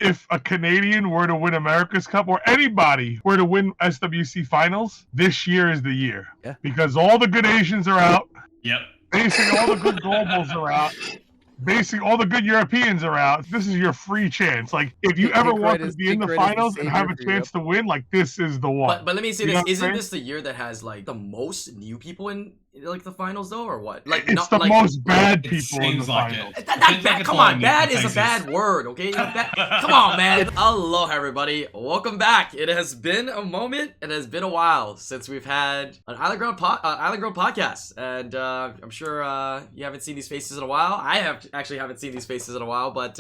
if a Canadian were to win America's Cup or anybody were to win SWC finals, this year is the year. Yeah. Because all the good Asians are out. Yep. Basically, all the good globals are out. Basically, all the good Europeans are out. This is your free chance. Like, if you ever want to be in the finals and have a chance to win, like, this is the one. But let me say this: isn't this the year that has like the most new people in like the finals, though, or what? Like, it's not, the like, most bad people in the finals. Come on, bad is a bad word, okay? Come on, man. Aloha, everybody. Welcome back. It has been a moment. It has been a while since we've had an IslandGrown podcast, and I'm sure you haven't seen these faces in a while. I haven't seen these faces in a while, but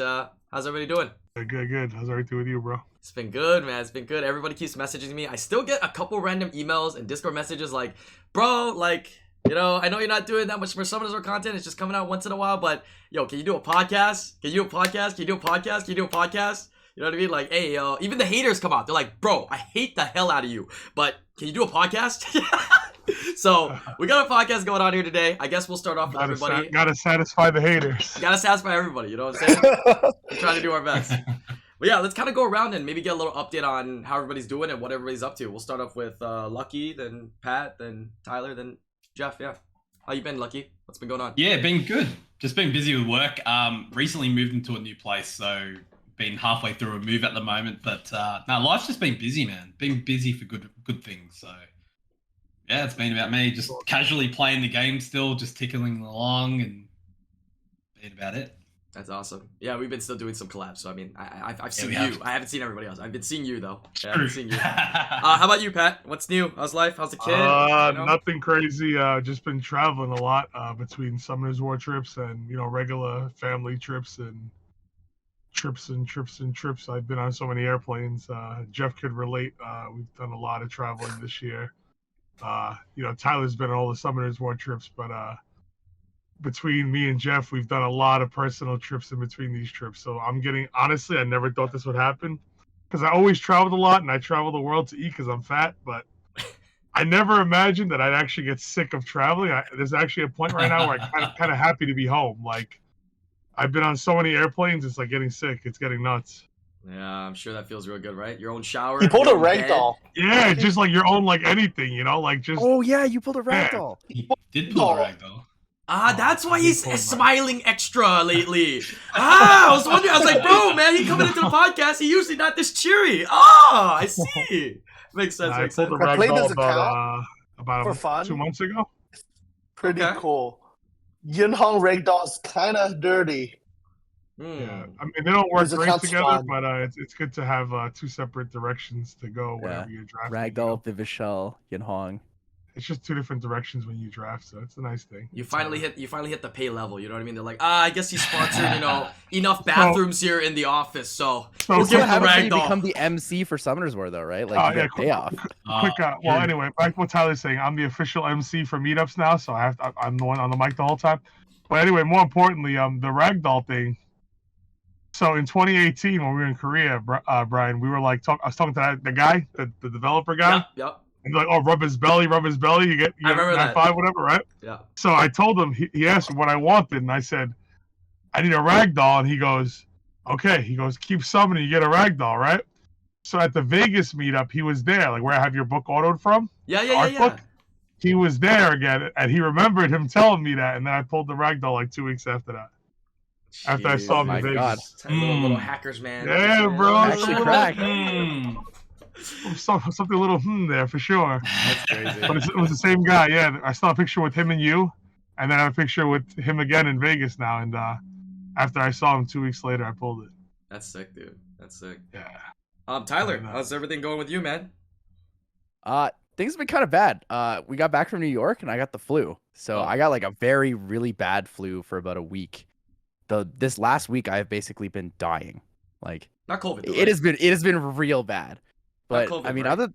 how's everybody doing? Good. How's everything with you, bro? It's been good, man. It's been good. Everybody keeps messaging me. I still get a couple random emails and Discord messages like, bro, like, you know, I know you're not doing that much for Summoners or content. It's just coming out once in a while, but yo, can you do a podcast? Can you do a podcast? Can you do a podcast? Can you do a podcast? You know what I mean? Like, hey, even the haters come out. They're like, bro, I hate the hell out of you, but can you do a podcast? So we got a podcast going on here today. I guess we'll start off with everybody. Gotta satisfy the haters. Gotta satisfy everybody. You know what I'm saying? We're trying to do our best. But yeah, let's kind of go around and maybe get a little update on how everybody's doing and what everybody's up to. We'll start off with Lucky, then Pat, then Tyler, then Jeff. Yeah. How you been, Lucky? What's been going on? Yeah, been good. Just been busy with work. Recently moved into a new place, so been halfway through a move at the moment. But no, life's just been busy, man. Been busy for good things. So yeah, it's been about me just casually playing the game still, just tickling along and being about it. That's awesome. Yeah, we've been still doing some collabs. So I mean, I've seen you. I haven't seen everybody else. I've been seeing you though. Yeah, I've been seeing you. How about you, Pat? What's new? How's life? How's the kid? Nothing crazy. Just been traveling a lot between Summoners War trips and regular family trips and trips. I've been on so many airplanes. Jeff could relate. We've done a lot of traveling this year. Tyler's been on all the Summoners War trips, but between me and Jeff, we've done a lot of personal trips in between these trips. So honestly, I never thought this would happen because I always traveled a lot and I travel the world to eat because I'm fat, but I never imagined that I'd actually get sick of traveling. There's actually a point right now where I'm kind of happy to be home. Like, I've been on so many airplanes, it's like getting sick. It's getting nuts. Yeah, I'm sure that feels real good, right? Your own shower. You pulled a ragdoll. Yeah, just like your own, like anything, like just. Oh yeah, you pulled a ragdoll. He did pull a ragdoll. That's why he's smiling extra lately. I was wondering. I was like, bro, man, he coming into the podcast. He usually not this cheery. I see. Makes sense. I pulled a ragdoll about for fun 2 months ago. Pretty cool. Yunhong ragdoll's kind of dirty. Yeah, I mean they don't work great together, but it's good to have two separate directions to go whenever you're drafting. Ragdoll, Vivishell, Yunhong. It's just two different directions when you draft, so it's a nice thing. You finally hit the pay level. You know what I mean? They're like, I guess he's sponsored. Enough bathrooms here in the office, so we'll give him a ragdoll. Become the MC for Summoners War though, right? Like you get day off. Well, anyway, back to what Tyler's saying. I'm the official MC for meetups now, so I'm the one on the mic the whole time. But anyway, more importantly, the ragdoll thing. So in 2018, when we were in Korea, Brian, we were like, I was talking to the guy, the developer guy. Yep. And like, rub his belly. You get I remember that. 5, whatever, right? Yeah. So I told him, he asked me what I wanted, and I said, I need a ragdoll. And he goes, okay. He goes, keep summoning, you get a ragdoll, right? So at the Vegas meetup, he was there, like where I have your book autoed from. Yeah. Book. He was there again, and he remembered him telling me that, and then I pulled the ragdoll like 2 weeks after that. After I saw him in Vegas. Little hackers, man. Yeah, bro. Actually cracked. Something a little there for sure. That's crazy. But it was the same guy. Yeah, I saw a picture with him and you, and then I have a picture with him again in Vegas now. And after I saw him 2 weeks later, I pulled it. That's sick, dude. That's sick. Yeah. Tyler, how's everything going with you, man? Things have been kind of bad. We got back from New York and I got the flu. So I got like a really bad flu for about a week. This last week I've basically been dying. Like not COVID. Though, it has been real bad. But COVID, I mean, right?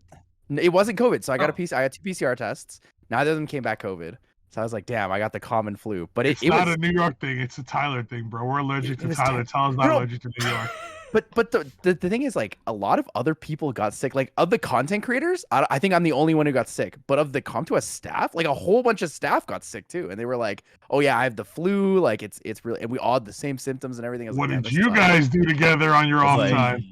it wasn't COVID. So I got I got 2 PCR tests. Neither of them came back COVID. So I was like, damn, I got the common flu. But it's not a New York thing. It's a Tyler thing, bro. We're allergic to Tyler. Tyler's not allergic to New York. But the thing is, like, a lot of other people got sick. Like, of the content creators, I think I'm the only one who got sick. But of the CompTOS staff, like, a whole bunch of staff got sick too, and they were like, "Oh yeah, I have the flu. Like, it's really," and we all had the same symptoms and everything. I was What like, did you guys do together on your I off was like, time?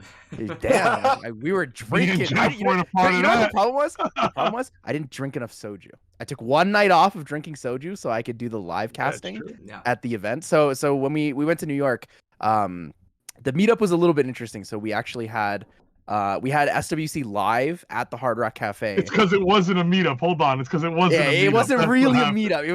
Damn, we were drinking. Jeff You know weren't a part of what the that. problem was? The problem was I didn't drink enough soju. I took one night off of drinking soju so I could do the live casting Yeah. at the event. So when we went to New York, the meetup was a little bit interesting. So we actually had SWC live at the Hard Rock Cafe. It's because it wasn't a meetup. Hold on, it's because it wasn't. Yeah, a meetup. it wasn't That's what really a happened. meetup.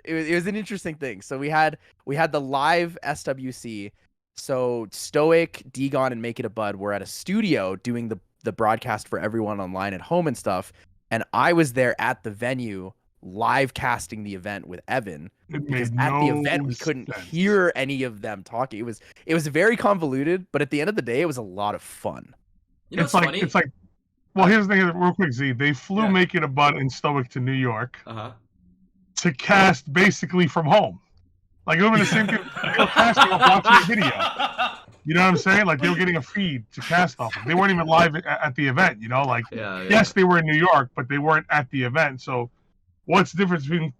It was an interesting thing. So we had the live SWC. So Stoic, Degon, and Make It a Bud were at a studio doing the broadcast for everyone online at home and stuff. And I was there at the venue live casting the event with Evan. Because at the event we couldn't hear any of them talking. It was very convoluted, but at the end of the day, it was a lot of fun. You know, It's like. Well, here's the thing, real quick, Z. They flew Make It a Bud and Stoic to New York to cast basically from home. Like, it would have been the same thing. They were casting off watching a video. You know what I'm saying? Like, they were getting a feed to cast off of. They weren't even live at the event, you know? Like, yes, they were in New York, but they weren't at the event. So, what's the difference between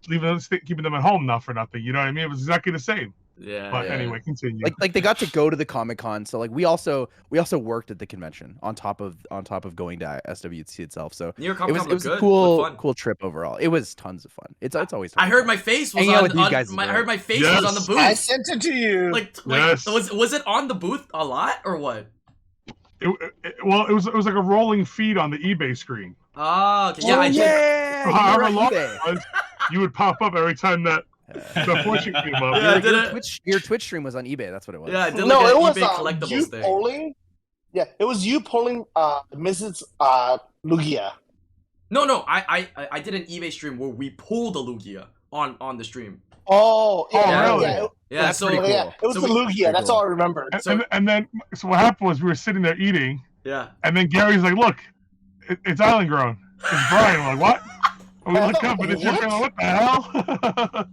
keeping them at home not for nothing? You know what I mean? It was exactly the same. Yeah. But anyway, continue. Like they got to go to the Comic-Con, so like we also worked at the convention on top of going to SWC itself. So New York it Comic-Con was a cool trip overall. It was tons of fun. It's always. I heard my face was on these guys. I heard my face was on the booth. I sent it to you. Like Yes. was it on the booth a lot or what? It was like a rolling feed on the eBay screen. Oh, okay. Yeah, So however long it was, you would pop up every time that the fortune came up. Yeah, your Twitch stream was on eBay. That's what it was. Yeah, I did No, like it an was eBay collectibles you thing. polling. Yeah, it was you polling Mrs. Lugia. No, I did an eBay stream where we pulled a Lugia on the stream. Oh, yeah, really? yeah. Yeah, That's so pretty cool. Yeah, it was So the we- Lugia. That's all I remember. And then what happened was we were sitting there eating, yeah. and then Gary's like, "Look, it's IslandGrown. It's Brian." We're like, "What?" And we look up, and it's your family. What the hell?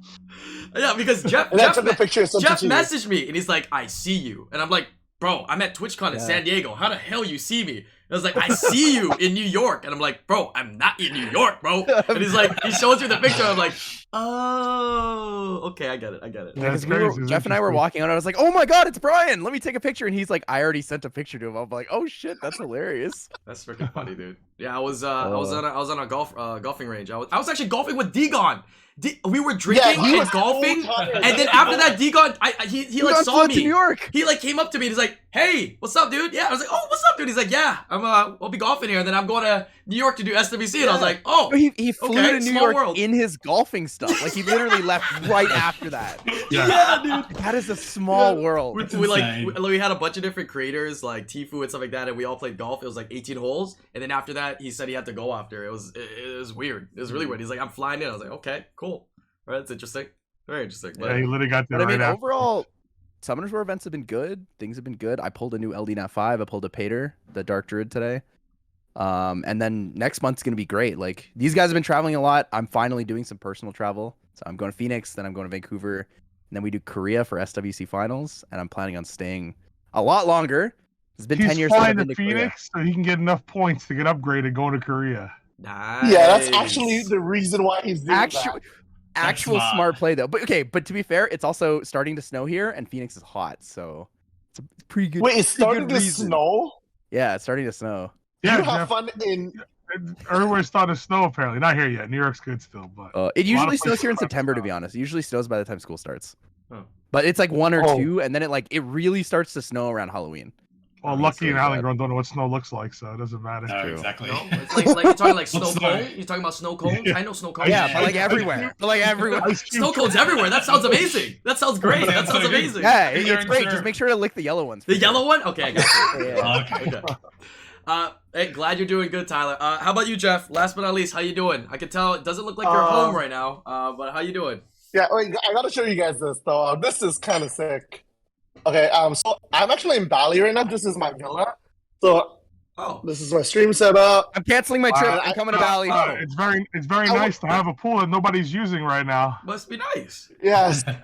Yeah, because Jeff And I took a picture of something Jeff to you. messaged me and he's like, "I see you," and I'm like, "Bro, I'm at TwitchCon in San Diego. How the hell you see me?" And I was like, "I see you in New York," and I'm like, "Bro, I'm not in New York, bro." And he's like, he shows me the picture. I'm like, "Oh, okay, I get it. Yeah, Because it's crazy. It's Jeff and I were interesting. walking out, and I was like, "Oh my god, it's Brian! Let me take a picture." And he's like, "I already sent a picture to him." I'm like, "Oh shit, that's hilarious." That's freaking funny, dude. Yeah, I was on a golfing range. I was actually golfing with Degon. We were drinking he and was golfing, so tired. and then after that, Degon, he like Degon saw flew me. to New York. He like came up to me and he's like, "Hey, what's up, dude?" Yeah, I was like, "Oh, what's up, dude?" He's like, "Yeah, I'll be golfing here, and then I'm going to New York to do SWC." And I was like, "Oh, He flew okay, to New small York world. in his golfing stuff. Like he literally left right after that. yeah, dude." That is a small world. It's We insane. we had a bunch of different creators like Tifu and stuff like that, and we all played golf. It was like 18 holes, and then after that, he said he had to go after. It was weird. It was really weird. He's like, "I'm flying in." I was like, "Okay, cool. All right, that's interesting. Very interesting." But Yeah, he literally got there But I mean, right after. overall, Summoners War events have been good. Things have been good. I pulled a new LD Nat 5. I pulled a Pater, the Dark Druid today. And then next month's gonna be great. Like these guys have been traveling a lot. I'm finally doing some personal travel. So I'm going to Phoenix, then I'm going to Vancouver, and then we do Korea for SWC finals. And I'm planning on staying a lot longer. It's been 10 years since I've flying been to to Korea. Phoenix so he can get enough points to get upgraded going to Korea. nice. Yeah, that's actually the reason why he's doing Actual smart. smart play though. But okay, but to be fair, it's also starting to snow here, and Phoenix is hot, so it's a pretty good. that. Wait, it's pretty starting good to reason. snow? Yeah, it's starting to snow. Yeah, You have Jeff, fun in... everywhere's starting to snow apparently. Not here yet. New York's good still, but It A lot of usually snows places here in have September, to snow. be honest. It usually snows by the time school starts. Huh. But it's like 1 or Oh. 2, and then it really starts to snow around Halloween. well, mean, lucky so in bad. IslandGrown don't know what snow looks like, so it doesn't matter. No, true. exactly. No, it's like you're talking like snow What's snow? cone. You're talking about snow cones. Yeah. I know snow cones. Yeah, yeah. but like everywhere. But like everywhere. Ice cube Snow cones everywhere. That sounds amazing. That sounds great. That Sounds sounds so good. amazing. Yeah, You're it's great. sure. Just make sure to lick the yellow ones. The for yellow sure. one? Okay, I got you. Yeah. Okay. Okay. Hey, glad you're doing good, Tyler. How about you, Jeff? Last but not least, how you doing? I can tell it doesn't look like you're home right now. But how you doing? Yeah, wait, I gotta show you guys this, though. This is kind of sick. Okay, so I'm actually in Bali right now. This is my villa. So Oh, this is my stream setup. I'm canceling my trip. I- I'm coming to Bali. It's very I nice to have a pool that nobody's using right now. must be nice. Yes. All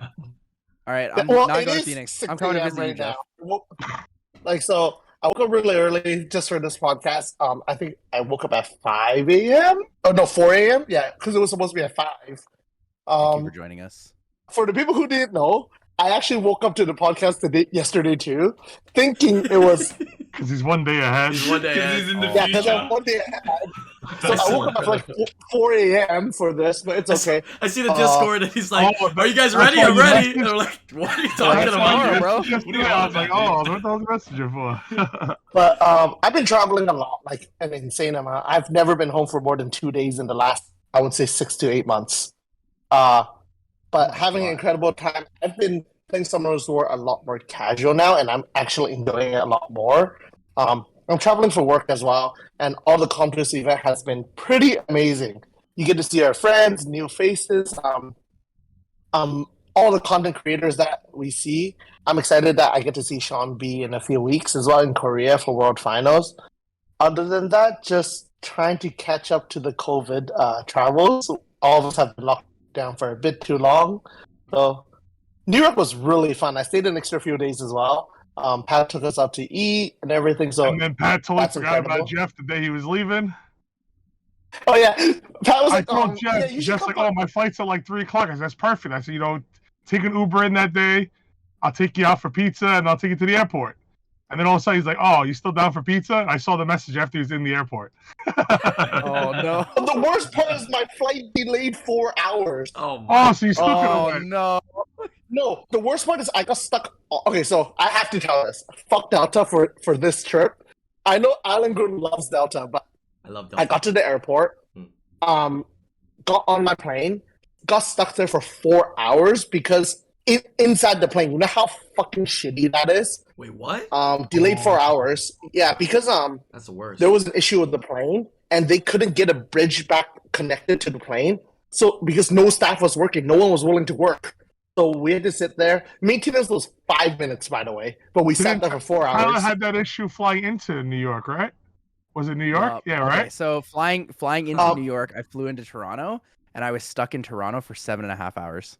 right, I'm well, not it going to is Phoenix. 6 I'm coming to a.m. visit you, right Jeff. now. Like, so I woke up really early just for this podcast. I think I woke up at 5 a.m. Oh no, 4 a.m. Yeah, because it was supposed to be at 5. Thank you for Um, joining us. for the people who didn't know, I actually woke up to the podcast yesterday too, thinking it was Because he's one day ahead. He's one day Because ahead. he's in the yeah, because future. I'm one day ahead. So I woke up at like 4 a.m. for this, but it's okay. I see the Discord and he's like, Oh, "Are you guys that's ready? why I'm you ready." messaged- And I'm like, "What are you That's talking why about?" you bro? messaged What are you me. I was on like, about, oh, what the hell's the messenger for? But I've been traveling a lot, like an insane amount. I've never been home for more than 2 days in the last, I would say, 6 to 8 months. But having an incredible time. I've been playing Summoners War a lot more casual now, and I'm actually enjoying it a lot more. I'm traveling for work as well, and all the content event has been pretty amazing. You get to see our friends, new faces, all the content creators that we see. I'm excited that I get to see Sean B in a few weeks as well in Korea for World Finals. Other than that, just trying to catch up to the COVID travels. All of us have been locked down for a bit too long. So New York was really fun. I stayed an extra few days as well. Pat took us out to eat and everything. So And then Pat totally that's forgot incredible. about Jeff the day he was leaving. oh yeah, Pat was I like, told Jeff, yeah, you should Jeff's come like, oh, my flight's at like 3 o'clock. I said, that's perfect. I said, take an Uber in that day. I'll take you out for pizza and I'll take you to the airport. And then all of a sudden he's like, oh, you still down for pizza? And I saw the message after he was in the airport. Oh no. But the worst part is my flight delayed 4 hours. Oh my. Oh, so you still could have Oh went. no. No, the worst part is I got stuck. Okay, so I have to tell this. Fuck Delta for this trip. I know IslandGrown loves Delta, but I love I Delta. got to the airport, got on my plane, got stuck there for 4 hours because inside the plane, you know how fucking shitty that is? Wait, what? Delayed 4 hours. Yeah, because That's the worst. there was an issue with the plane and they couldn't get a bridge back connected to the plane. So because no staff was working, no one was willing to work. So we had to sit there. Maintenance was 5 minutes, by the way, but we sat there for 4 Tyler hours. had that issue flying into New York, right? Was it New York? Yeah, Okay, right? so flying into Um, New York, I flew into Toronto, and I was stuck in Toronto for 7.5 hours.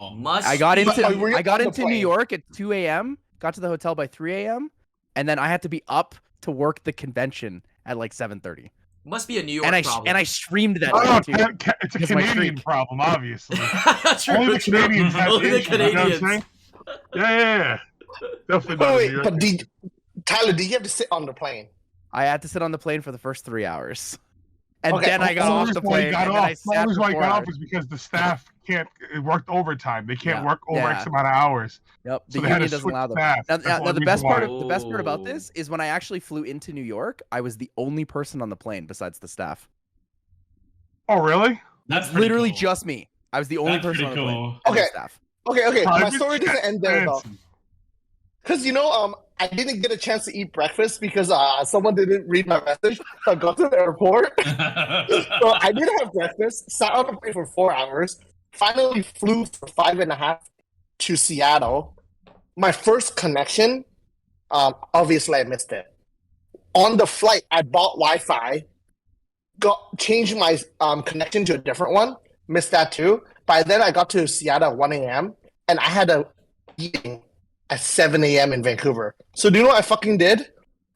Oh, Must. I got be- But were you I got on the into New plane? York at 2 a.m. Got to the hotel by 3 a.m. and then I had to be up to work the convention at like 7:30. Must be a New York And problem. I streamed that Oh, day no, too. it's a Because my Canadian freak. problem, obviously. True, Only the true. Canadians have Only the issues, you know what I'm Canadians. saying? Yeah. Definitely not a Wait, New York but Tyler, did you have to sit on the plane? I had to sit on the plane for the first 3 hours. And Okay, then I got The off only the reason why he plane got and then I off- the sat only reason for why he 4 got off hours. is because the staff it worked overtime. They can't Yeah, work over X yeah. amount of hours. Yep, So the they had union to doesn't switch allow them. staff. Now, That's now, the now the only best reason part why. of the best part about Oh. this is when I actually flew into New York, I was the only person on the plane besides the staff. Oh, really? That's pretty Literally cool. just me. I was the only That's person on pretty the plane. cool. and the Okay. staff. Okay. My Private story doesn't jet end there though. fancy. Because I didn't get a chance to eat breakfast because someone didn't read my message. So I got to the airport. So I did have breakfast, sat on the plane for 4 hours, finally flew for 5.5 to Seattle. My first connection, obviously I missed it. On the flight, I bought Wi-Fi, changed my connection to a different one, missed that too. By then I got to Seattle at 1 a.m. and I had a meeting at 7 a.m. in Vancouver. So do you know what I fucking did?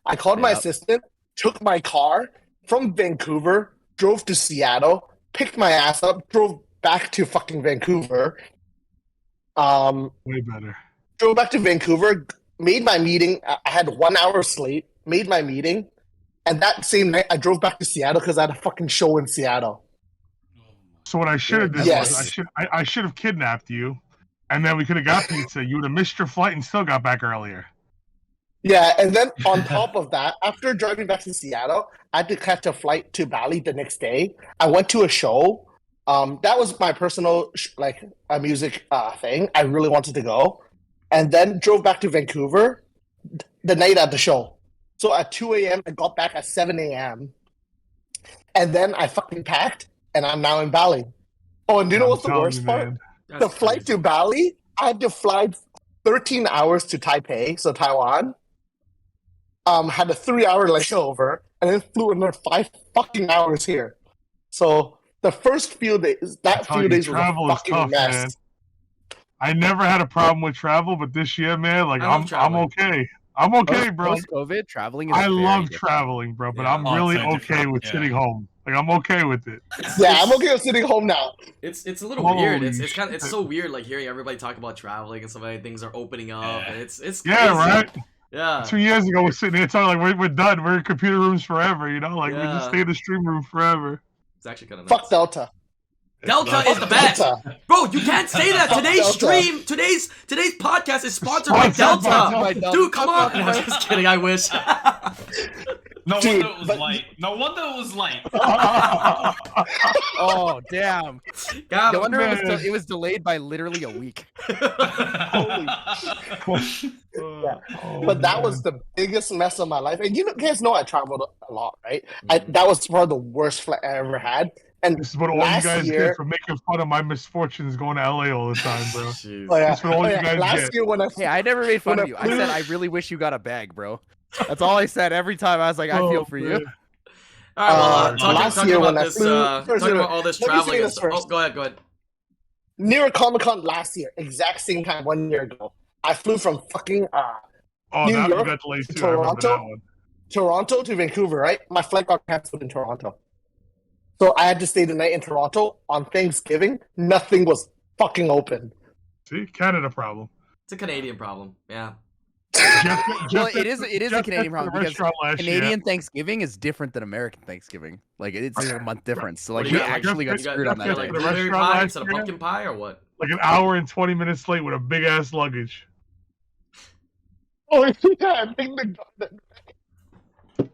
I called my Yep. assistant, took my car from Vancouver, drove to Seattle, picked my ass up, drove back to fucking Vancouver. Way better. Drove back to Vancouver, made my meeting. I had 1 hour sleep, made my meeting. And that same night, I drove back to Seattle because I had a fucking show in Seattle. So what I should have did Yes. was I should have kidnapped you, and then we could have got pizza. You would have missed your flight and still got back earlier. Yeah, and then on top of that, after driving back to Seattle, I had to catch a flight to Bali the next day. I went to a show. That was my personal a music thing. I really wanted to go, and then drove back to Vancouver the night at the show. So at 2 a.m., I got back at 7 a.m. And then I fucking packed, and I'm now in Bali. Oh, and do you know I'm what's the telling worst you, part? man. That's The flight crazy. to Bali, I had to fly 13 hours to Taipei, so Taiwan. Had a 3-hour layover, and then flew another 5 fucking hours here. So the first few days, I tell few you, days was a travel is fucking tough, mess. man. I never had a problem with travel, but this year, man, like I love I'm traveling. okay. I'm okay, bro. Post-COVID, traveling is I very love different. traveling, bro, but Yeah. I'm Oh, really so okay different. with Yeah. sitting home. Like I'm okay with it. Yeah, I'm okay with sitting home now. It's a little weird. Holy It's kind of it's shit. so weird like hearing everybody talk about traveling and so many things are opening up Yeah. and it's crazy. Yeah, right. Yeah. 2 years ago, we're sitting here talking like we're done. We're in computer rooms forever, you know? Like we Yeah. just stay in the stream room forever. It's actually kind of Fuck Delta. Delta is the best. Delta. Bro, you can't say that. Fuck Today's Delta. stream, today's podcast is sponsored by Sponsored Delta. by Delta. Dude, come on. Fuck No, I'm just kidding. I wish. No Dude, wonder it was but- late. No wonder it was late. Oh damn! God, No wonder man. it was delayed by literally a week. Yeah. Oh, But that man. was the biggest mess of my life. And you guys know I traveled a lot, right? That was probably the worst flight I ever had. And This is what all you last guys year- get for making fun of my misfortunes going to LA all the time, bro. Jeez. oh, yeah. That's what all Oh, you yeah. guys Last get. year when I Hey, I never made fun When of I you. I said I really wish you got a bag, bro. That's all I said every time. I was like, I feel Oh, for you. man. All right, well, last talking year about when I this, flew- talking about all this let me say traveling. this first. Oh, go ahead, go ahead. New York Comic Con last year, exact same time 1 year ago. I flew from fucking Oh, New that York got delayed too. I remember Toronto? that one. Toronto to Vancouver, right? My flight got canceled in Toronto. So I had to stay the night in Toronto on Thanksgiving. Nothing was fucking open. See, Canada problem. It's a Canadian problem. Yeah. Well, it is a Jeff Canadian went to the problem because restaurant last year. Canadian Thanksgiving is different than American Thanksgiving. Like it's a month difference. So like What do we you got, like, actually got you got, screwed on you that got, day. like The blueberry restaurant pie last instead of year? pumpkin pie or what? Like an hour and 20 minutes late with a big ass luggage. Oh, yeah, Big McDonald.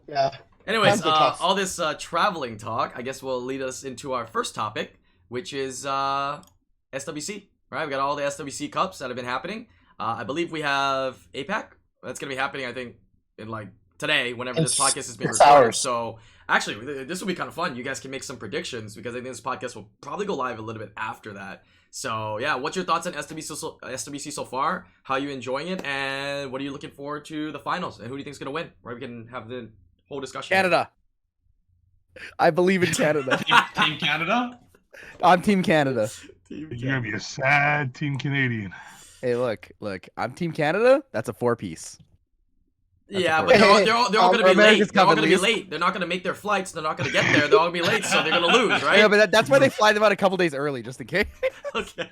Yeah. Anyways, Times are tough. all this traveling talk, I guess will lead us into our first topic, which is SWC. Right, we got all the SWC cups that have been happening. I believe we have APAC. That's gonna be happening, I think, in like today, whenever this In podcast is being 6 recorded. hours. So actually, this will be kind of fun. You guys can make some predictions because I think this podcast will probably go live a little bit after that. So yeah, what's your thoughts on SWC so far? How are you enjoying it, and what are you looking forward to the finals? And who do you think is gonna win? Right, we can have the whole discussion. Canada. I believe in Canada. Team Canada. I'm Team Canada. Team You're gonna be a sad team Canadian. Hey, look, I'm Team Canada. That's a 4-piece. Yeah, That's but a they're all gonna be America's late. They're all Cup at gonna be least. late. They're not gonna make their flights. They're not gonna get there. They're all gonna be late, so they're gonna lose, right? Yeah, but that's why they fly them out a couple days early, just in case. Okay.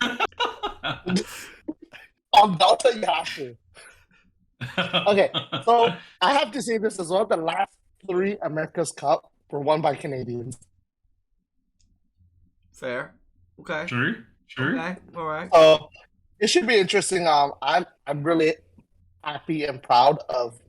On Delta, you have to. Okay, so I have to say this as well. The last 3 America's Cup were won by Canadians. Fair. Okay. True. True. Okay. All right. So it should be interesting. I'm really happy and proud of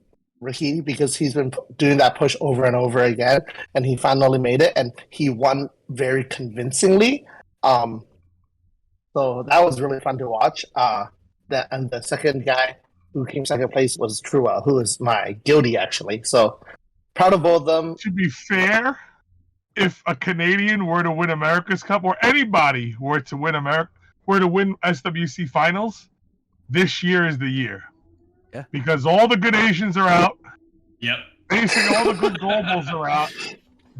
Ricky because he's been doing that push over and over again, and he finally made it, and he won very convincingly. So that was really fun to watch. And the second guy who came second place was Trua, who is my guilty actually. So proud of both of them. To be fair, if a Canadian were to win America's Cup or anybody were to win SWC finals, this year is the year. Yeah. Because all the good Asians are out. Yep. Basically, all the good globals are out.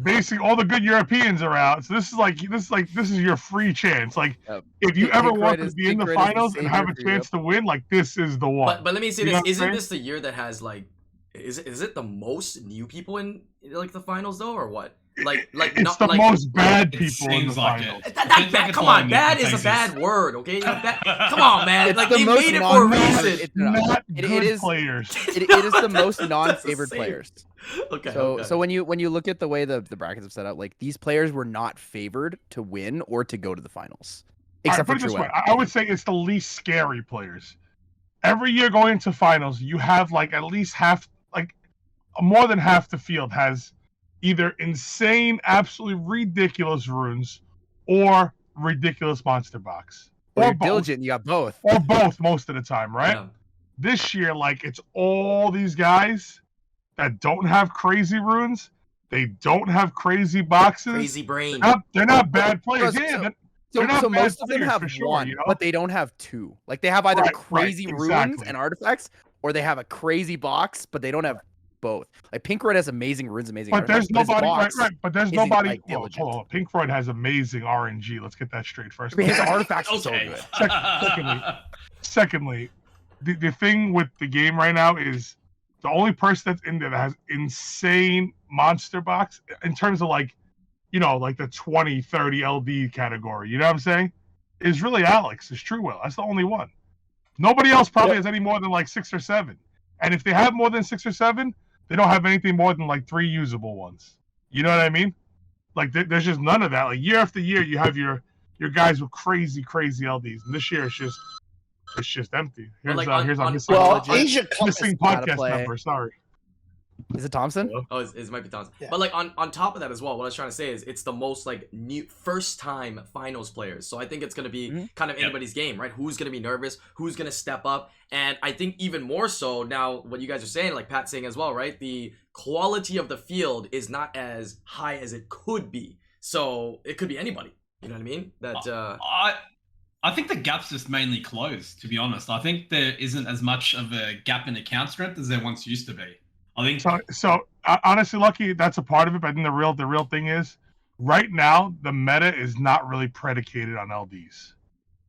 Basically, all the good Europeans are out. So this is your free chance. Like, Yep. if you Pink ever Red want to is- be in Pink the Red is the finals and have a savior for chance to win, like this is the one. But let me say You know this: what I'm isn't saying? this the year that has like, is it the most new people in like the finals though, or what? Like it's not the like. most bad It people in the seems like finals. it. That Seems like bad, it's come all on, in bad different is a places. bad word, okay? Come on, man. It's Like the they most made it for a reason. Not It good is- players. It is the most non-favored same. players. Okay. So okay. so when you look at the way the brackets have set up, like these players were not favored to win or to go to the finals, except All right, for put it this way, Truett. I would say it's the least scary players. Every year going into finals, you have like at least half, like more than half the field has either insane, absolutely ridiculous runes or ridiculous monster box. Well, Or you're both. diligent. You got both. Or both most of the time, right? Yeah. This year, like it's all these guys that don't have crazy runes. They don't have crazy boxes. Crazy brain. They're not bad players. So- Yeah, so- they're So, not so bad most of them players have for sure, one, you know? but they don't have two. Like they have either Right, crazy runes exactly. and artifacts, or they have a crazy box, but they don't have both. Like Pink Red has amazing runes, amazing But there's artifacts, but his nobody, box- right? But there's isn't, nobody. like, Well, diligent. hold on. Pink Floyd has amazing RNG. Let's get that straight first. I mean, his artifacts are so Okay. good. Secondly, the thing with the game right now is The only person that's in there that has insane monster box in terms of like, like the 20, 30 LD category, you know what I'm saying? Is really Alex, is True Will. That's the only one. Nobody else probably has any more than like 6 or 7. And if they have more than 6 or 7, they don't have anything more than like 3 usable ones. You know what I mean? Like there's just none of that. Like year after year, you have your guys with crazy LDs, and this year it's just empty. Here's like here's our missing, Asia Cup missing is podcast member. Sorry. Is it Thompson? Oh, it might be Thompson. Yeah. But like on top of that as well, what I was trying to say is it's the most like new first time finals players. So I think it's gonna be kind of anybody's game, right? Who's gonna be nervous? Who's gonna step up? And I think even more so now, what you guys are saying, like Pat's saying as well, right? The quality of the field is not as high as it could be. So it could be anybody. You know what I mean? That I think the gap's just mainly closed, to be honest. I think there isn't as much of a gap in account strength as there once used to be. I think so. Honestly, Lucky, that's a part of it. But I think the real thing is, right now the meta is not really predicated on LDs.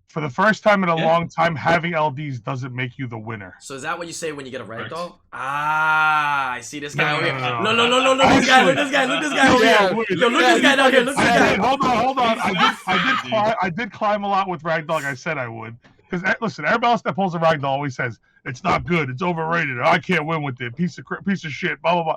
For the first time in a long time, having LDs doesn't make you the winner. So is that what you say when you get a ragdoll? Ah, I see this guy over here. No. No, look this guy over here. Yo, look this guy down here. Look this guy. Hold on. I did climb a lot with ragdoll. Like I said I would. Because listen, everybody else that pulls a ragdoll always says it's not good, it's overrated, or I can't win with it, piece of shit, blah blah blah.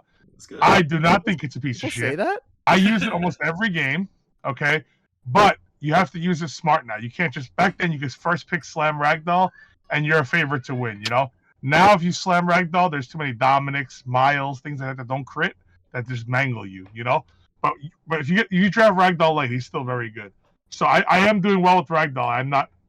I do not think it's a piece of shit. Say that? I use it almost every game. Okay, but you have to use it smart now. You can't just back then you could first pick slam ragdoll and you're a favorite to win. You know. Now if you slam ragdoll, there's too many Dominics, Miles, things like that don't crit that just mangle you. You know. But if you draft ragdoll late, he's still very good. So I am doing well with ragdoll.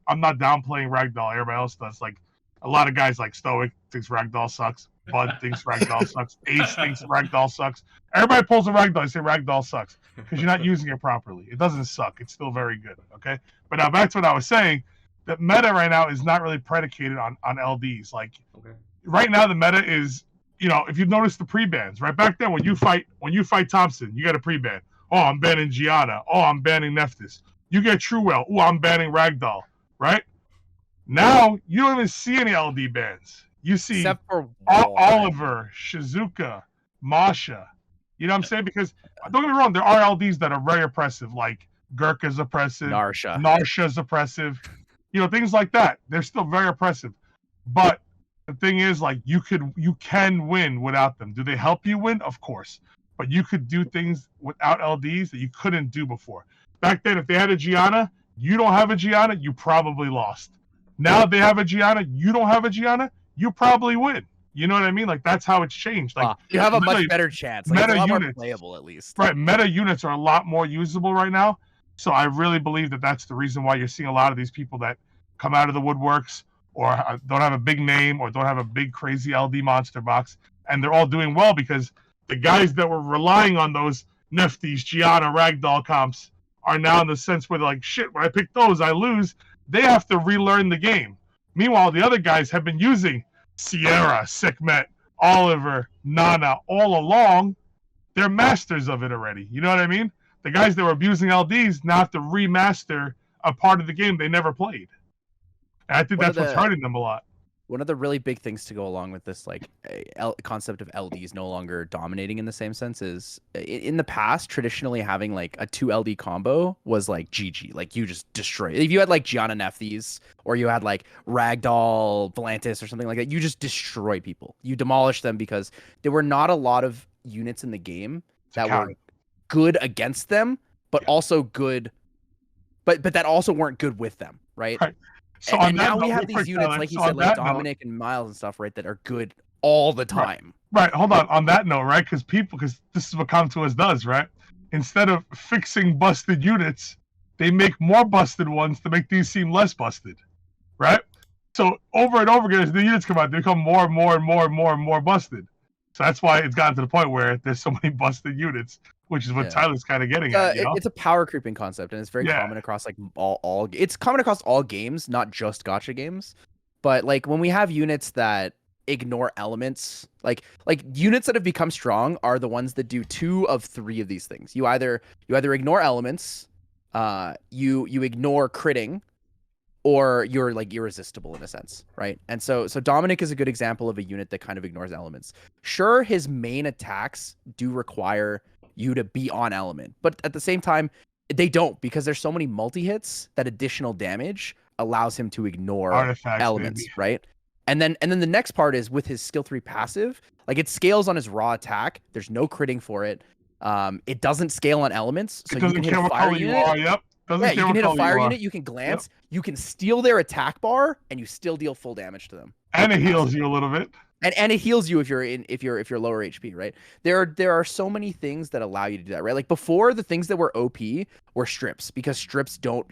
I'm not downplaying ragdoll. Everybody else does. Like a lot of guys like Stoic thinks ragdoll sucks. Bud thinks ragdoll sucks. Ace thinks ragdoll sucks. Everybody pulls a ragdoll. I say ragdoll sucks because you're not using it properly. It doesn't suck. It's still very good. Okay. But now back to what I was saying. The meta right now is not really predicated on LDs. Like right now, the meta is, if you notice the pre-bans, right back then when you fight Thompson, you get a pre-ban. Oh, I'm banning Gianna. Oh, I'm banning Nephthys. You get True Will. Oh, I'm banning ragdoll. Right now, you don't even see any LD bans. You see Except for Oliver, Shizuka, Masha. You know what I'm saying? Because don't get me wrong, there are LDs that are very oppressive, like Gurkha's oppressive, Narsha's oppressive. Things like that. They're still very oppressive. But the thing is, like, you can win without them. Do they help you win? Of course. But you could do things without LDs that you couldn't do before. Back then, if they had a Gianna, you don't have a Gianna, you probably lost. Now they have a Gianna, you don't have a Gianna, you probably win. You know what I mean? Like that's how it's changed. Like you have a much better chance. Like, meta it's a lot units, more playable at least. Right, meta units are a lot more usable right now. So I really believe that that's the reason why you're seeing a lot of these people that come out of the woodworks or don't have a big name or don't have a big crazy LD monster box, and they're all doing well because the guys that were relying on those Nephthys, Gianna, Ragdoll comps are now in the sense where they're like, shit, when I pick those, I lose. They have to relearn the game. Meanwhile, the other guys have been using Sierra, Sekhmet, Oliver, Nana all along. They're masters of it already. You know what I mean? The guys that were abusing LDs now have to remaster a part of the game they never played. And I think that's what's hurting them a lot. One of the really big things to go along with this, like concept of LDs no longer dominating in the same sense, is in the past, traditionally having like a 2 LD combo was like GG. Like you just destroy. If you had like Gianna Nephthys or you had like Ragdoll Volantis or something like that, you just destroy people. You demolish them because there were not a lot of units in the game that were good against them, but also good, but that also weren't good with them, right? So and now we have these units, like you said, like Dominic and Miles and stuff, right, that are good all the time. Right. Hold on that note, right? Because this is what Comtours does, right? Instead of fixing busted units, they make more busted ones to make these seem less busted, right? So over and over again, as the units come out, they become more and more and more and more and more busted. So that's why it's gotten to the point where there's so many busted units, which is what Tyler's kind of getting at. You know? It's a power creeping concept, and it's very common across like all. It's common across all games, not just gacha games. But like when we have units that ignore elements, like units that have become strong are the ones that do 2 of 3 of these things. You either ignore elements, you ignore critting, or you're like irresistible in a sense, right? And so Dominic is a good example of a unit that kind of ignores elements. Sure, his main attacks do require you to be on element, but at the same time, they don't, because there's so many multi-hits that additional damage allows him to ignore Artifacts, elements, baby. right? And then the next part is with his skill 3 passive, like it scales on his raw attack. There's no critting for it. It doesn't scale on elements, so It you doesn't can hit care a what fire color you unit. are. Yep. Doesn't Yeah, care you can what hit a color fire you are. unit, you can glance, you can steal their attack bar, and you still deal full damage to them. And it With the heals passive. you a little bit. And it heals you if you're lower HP, right? There are so many things that allow you to do that, right? Like before, the things that were OP were strips, because strips don't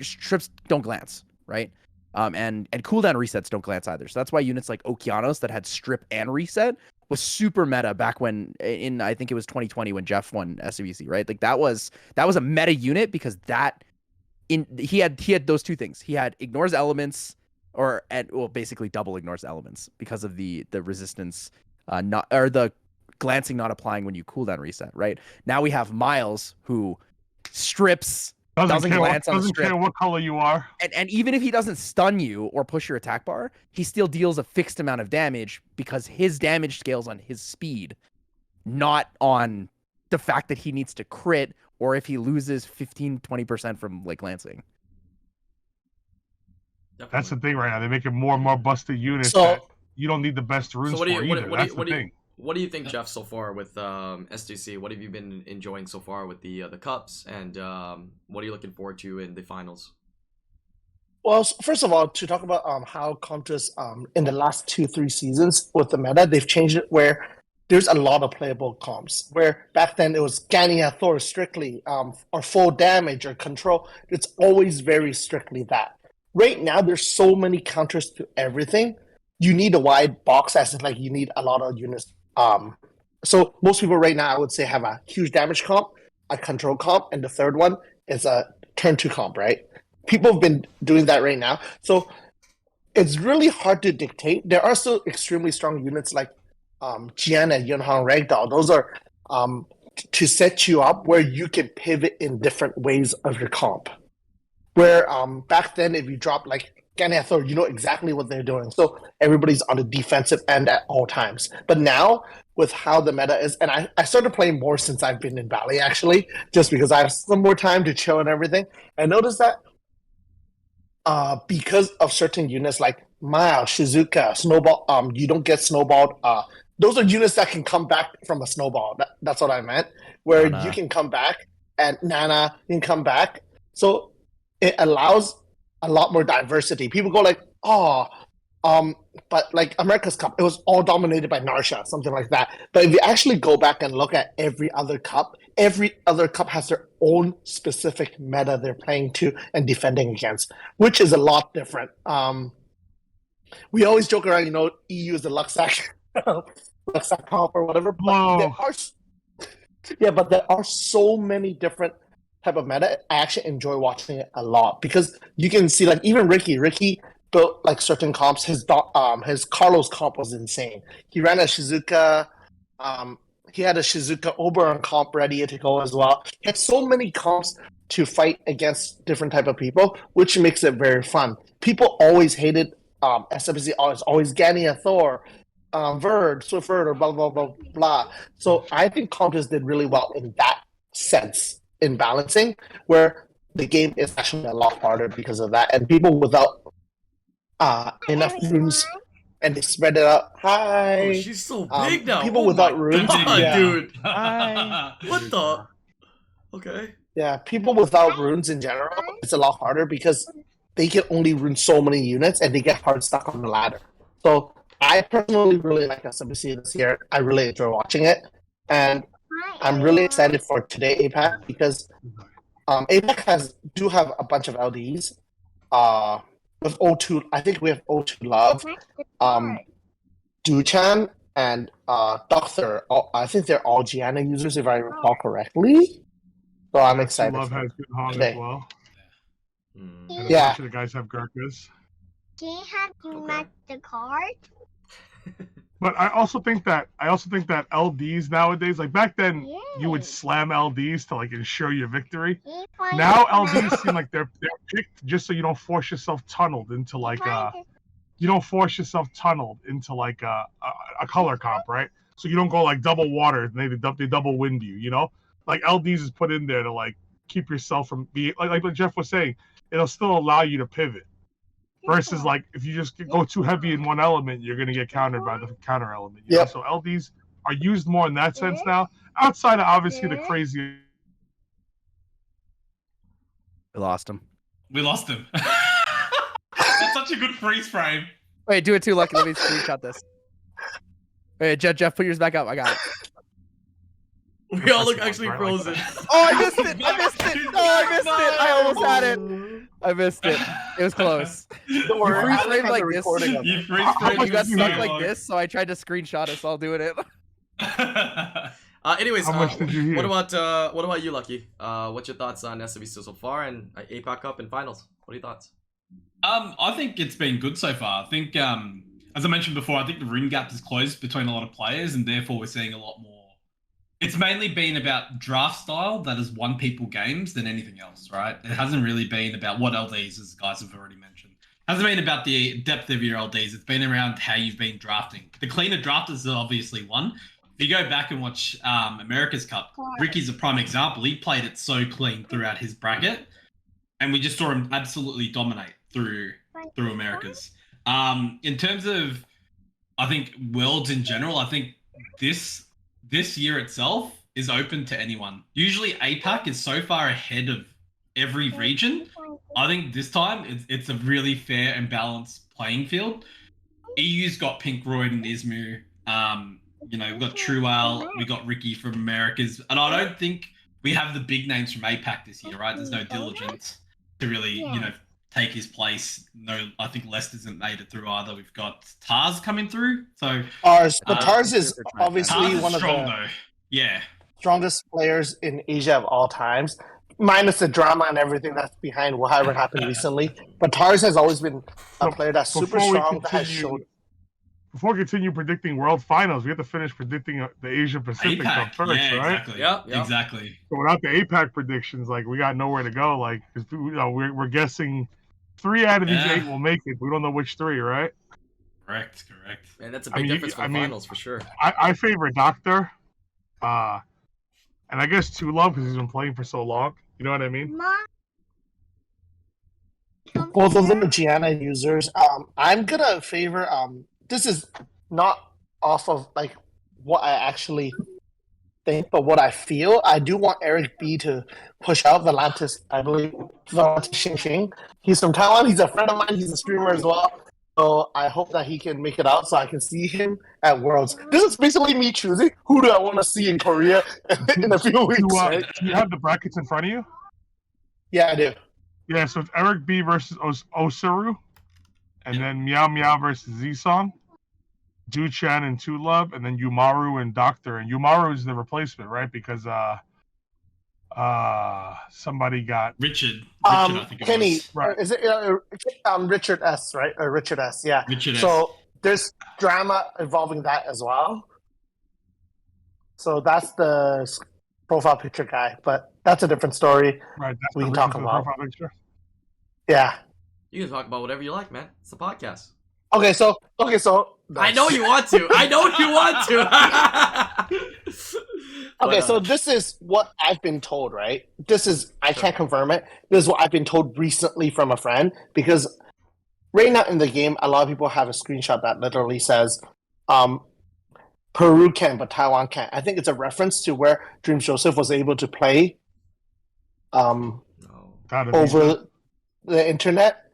glance, right? And cooldown resets don't glance either. So that's why units like Okeanos that had strip and reset was super meta back when in I think it was 2020 when Jeff won SWC, right? Like that was a meta unit because he had those two things. He had ignores elements basically double ignores elements because of the resistance the glancing not applying when you cooldown reset, right? Now we have Miles who strips, doesn't glance on the Doesn't strip. care what color you are. And even if he doesn't stun you or push your attack bar, he still deals a fixed amount of damage because his damage scales on his speed, not on the fact that he needs to crit or if he loses 15-20% from like glancing. That's the thing right now. They're making more and more busted units So- that you don't need the best runes So what do for you either. That's the thing. what do you think, Jeff, so far with SWC? What have you been enjoying so far with the cups, and what are you looking forward to in the finals? Well, first of all, to talk about how Contras in the last 2-3 seasons with the meta, they've changed it where there's a lot of playable comps. Where back then it was Gania Thor strictly, or full damage or control. It's always very strictly that. Right now, there's so many counters to everything. You need a wide box, as in, like, you need a lot of units. So most people right now, I would say, have a huge damage comp, a control comp, and the third one is a turn 2 comp, right? People have been doing that right now. So it's really hard to dictate. There are still extremely strong units like Jian and Yunhong Ragdoll. Those are to set you up where you can pivot in different ways of your comp. Where back then, if you drop like Ganethor, you know exactly what they're doing. So everybody's on the defensive end at all times. But now, with how the meta is, and I started playing more since I've been in Valley, actually, just because I have some more time to chill and everything. I noticed that because of certain units like Mao, Shizuka, Snowball, you don't get snowballed. Those are units that can come back from a snowball. That's what I meant. Where Nana. You can come back, and Nana can come back. So it allows a lot more diversity. People go like, but like America's Cup, it was all dominated by Narsha, something like that. But if you actually go back and look at every other cup has their own specific meta they're playing to and defending against, which is a lot different. We always joke around, EU is the Luxac comp or whatever. But but there are so many different type of meta. I actually enjoy watching it a lot because you can see, like, even Ricky built like certain comps. His Carlos comp was insane. He ran a Shizuka. He had a Shizuka Oberon comp ready to go as well. He had so many comps to fight against different type of people, which makes it very fun. People always hated SWC. Always Gania Thor, Verd, Swiftword, or blah blah blah blah. So I think Contras did really well in that sense, in balancing, where the game is actually a lot harder because of that, and people without enough runes, and they spread it out. Hi. Oh, she's so big now. People Oh without my runes, God, yeah. dude. Hi. What the? Okay. Yeah, people without runes in general, it's a lot harder because they can only rune so many units and they get hard stuck on the ladder. So I personally really like SWC this year. I really enjoy watching it. And I'm really excited for today APAC because APAC do have a bunch of LDs. With O2, I think we have O2 Love, Duchan, and Doctor. I think they're all Gianna users, if I recall correctly. So I'm excited. Love has good Hong today. as well. And a Yeah. bunch of the guys have Gurkhas. Can you have the card? But I also think that LDs nowadays, like back then, you would slam LDs to like ensure your victory. Now LDs seem like they're picked just so you don't force yourself tunneled into like a color comp, right? So you don't go like double water and they double wind you, you know? Like LDs is put in there to like keep yourself from being like Jeff was saying, it'll still allow you to pivot. Versus like if you just go too heavy in one element, you're gonna get countered by the counter element. You know? So LDs are used more in that sense now. Outside of obviously the crazy. We lost him. We lost him. That's such a good freeze frame. Wait, do it too, Lucky. Let me screenshot this. Wait, Jeff, put yours back up. I got it. We all look actually frozen. Oh, I missed it! I missed it! Oh, I missed it! I almost had it. I missed it. It was close. Don't worry, freeze I framed have like the this. recording of You it. freeze frame. You got so stuck like long. this, so I tried to screenshot us all doing it. Anyways, How much did you hear? what about you, Lucky? What's your thoughts on SWC so far and APAC Cup and finals? What are your thoughts? I think it's been good so far. I think, as I mentioned before, I think the ring gap is closed between a lot of players, and therefore we're seeing a lot more. It's mainly been about draft style that has won people games than anything else, right? It hasn't really been about what LDs, as guys have already mentioned. It hasn't been about the depth of your LDs. It's been around how you've been drafting. The cleaner drafters have obviously won. If you go back and watch America's Cup, Ricky's a prime example. He played it so clean throughout his bracket, and we just saw him absolutely dominate through America's. In terms of, I think, worlds in general, I think this year itself is open to anyone. Usually APAC is so far ahead of every region. I think this time it's a really fair and balanced playing field. EU's got Pink Royd and Ismu. We've got Truel, we got Ricky from Americas. And I don't think we have the big names from APAC this year, right? There's no Diligence to really, take his place. No, I think Leicester's hasn't made it through either. We've got Tars coming through. So Tars is obviously Tars is one of strong, the though. Yeah. strongest players in Asia of all times, minus the drama and everything that's behind whatever happened recently. But Tars has always been a player that's super strong, that has shown. Before we continue predicting world finals, we have to finish predicting the Asia Pacific Cup first, yeah, right? Exactly. Yep. Exactly. So without the APAC predictions, like we got nowhere to go. Like, 'cause, we're guessing 3 out of these 8 will make it. We don't know which 3, right? Correct. Man, that's a big difference for the finals for sure. I favor Doctor, and I guess Two Love because he's been playing for so long. You know what I mean? Both of them are Gianna users. I'm gonna favor. This is not off of like what I actually think, but what I feel. I do want Eric B to push out Volantis. I believe Volantis Xing Xing. He's from Taiwan. He's a friend of mine. He's a streamer as well. So I hope that he can make it out so I can see him at Worlds. This is basically me choosing who do I want to see in Korea in a few weeks. Right? Do you have the brackets in front of you? Yeah, I do. Yeah, so it's Eric B versus Osaru, and then Meow Meow versus Zsong, Duchan and Two Love, and then Yumaru and Doctor. And Yumaru is the replacement, right? Because somebody got Richard, I think it Kenny, was. Right. Is it Richard S, right? Or Richard S, yeah. Richard S. So there's drama involving that as well. So that's the profile picture guy, but that's a different story. right. That's We the can talk reason for the about. profile picture. Yeah. You can talk about whatever you like, man. It's a podcast. Okay, so I know you want to. I know you want to. Okay, so this is what I've been told, right? I can't confirm it. This is what I've been told recently from a friend, because right now in the game, a lot of people have a screenshot that literally says, Peru can, but Taiwan can't. I think it's a reference to where Dreams Joseph was able to play No. over the internet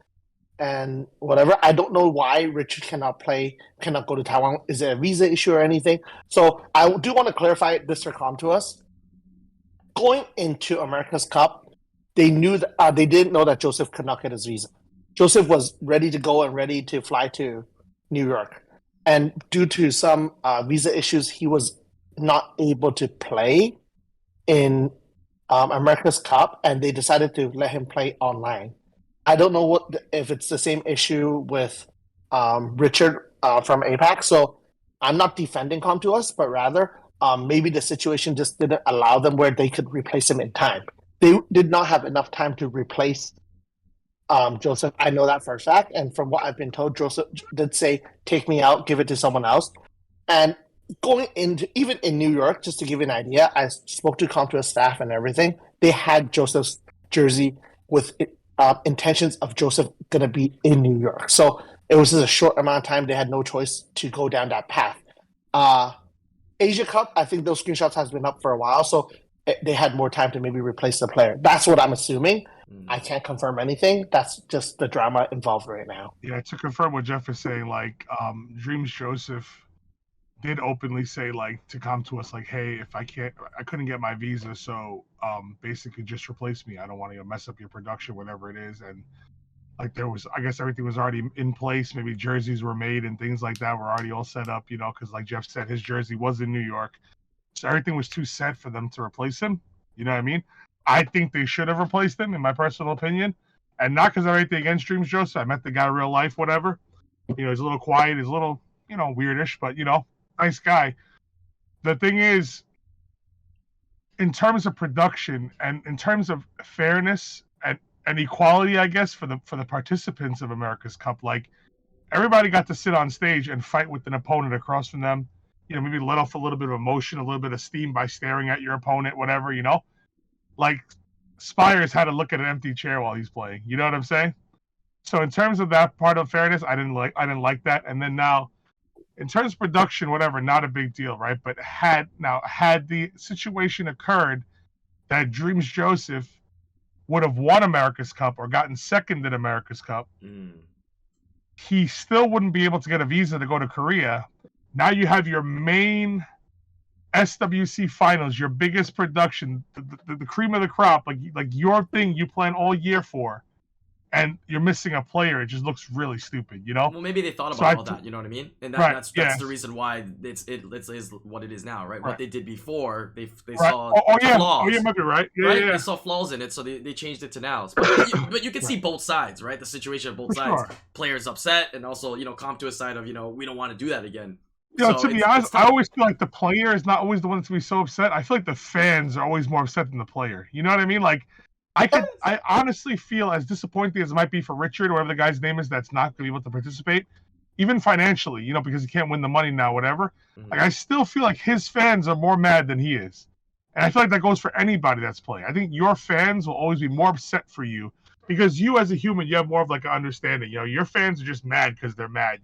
and whatever. I don't know why Richard cannot go to Taiwan. Is it a visa issue or anything? So I do want to clarify this for Com to us. Going into America's Cup, they knew that they didn't know that Joseph could not get his visa. Joseph was ready to go and ready to fly to New York, and due to some visa issues, he was not able to play in America's Cup, and they decided to let him play online. I don't know if it's the same issue with Richard from APAC. So I'm not defending ComToUs, but rather maybe the situation just didn't allow them where they could replace him in time. They did not have enough time to replace Joseph. I know that for a fact, and from what I've been told, Joseph did say, "Take me out, give it to someone else." And going into even in New York, just to give you an idea, I spoke to ComToUs staff and everything. They had Joseph's jersey with intentions of Joseph going to be in New York. So it was just a short amount of time. They had no choice to go down that path. Asia Cup, I think those screenshots has been up for a while, so they had more time to maybe replace the player. That's what I'm assuming. I can't confirm anything. That's just the drama involved right now. Yeah, to confirm what Jeff is saying, like Dreams Joseph did openly say like to come to us like, hey, if I couldn't get my visa, so basically just replace me. I don't want to mess up your production, whatever it is. And like there was, I guess everything was already in place. Maybe jerseys were made and things like that were already all set up, because like Jeff said, his jersey was in New York. So everything was too set for them to replace him. You know what I mean? I think they should have replaced him, in my personal opinion. And not because I have anything against Dreams Joseph. I met the guy in real life, whatever. He's a little quiet. He's a little, weirdish, but, nice guy. The thing is, in terms of production and in terms of fairness and equality, I guess, for the participants of America's Cup, like everybody got to sit on stage and fight with an opponent across from them. Maybe let off a little bit of emotion, a little bit of steam by staring at your opponent, whatever, Like Spires had to look at an empty chair while he's playing. You know what I'm saying? So in terms of that part of fairness, I didn't like that. And then now, in terms of production, whatever, not a big deal, right? But had the situation occurred that Dreams Joseph would have won America's Cup or gotten second in America's Cup, he still wouldn't be able to get a visa to go to Korea. Now you have your main SWC finals, your biggest production, the cream of the crop, like your thing you plan all year for, and you're missing a player. It just looks really stupid, Well, maybe they thought about all that, you know what I mean? And that's the reason why it is what it is now, right? What they did before, they saw flaws. You might be right. Yeah. They saw flaws in it, so they changed it to now. But you can see both sides, right? The situation of both sides. Sure. Players upset, and also, come to a side of, we don't want to do that again. To be honest, I always feel like the player is not always the one to be so upset. I feel like the fans are always more upset than the player. You know what I mean? Like, I honestly feel, as disappointing as it might be for Richard, or whatever the guy's name is, that's not going to be able to participate, even financially, because he can't win the money now, whatever. Mm-hmm. Like, I still feel like his fans are more mad than he is. And I feel like that goes for anybody that's playing. I think your fans will always be more upset for you because you, as a human, you have more of like an understanding. Your fans are just mad because they're mad,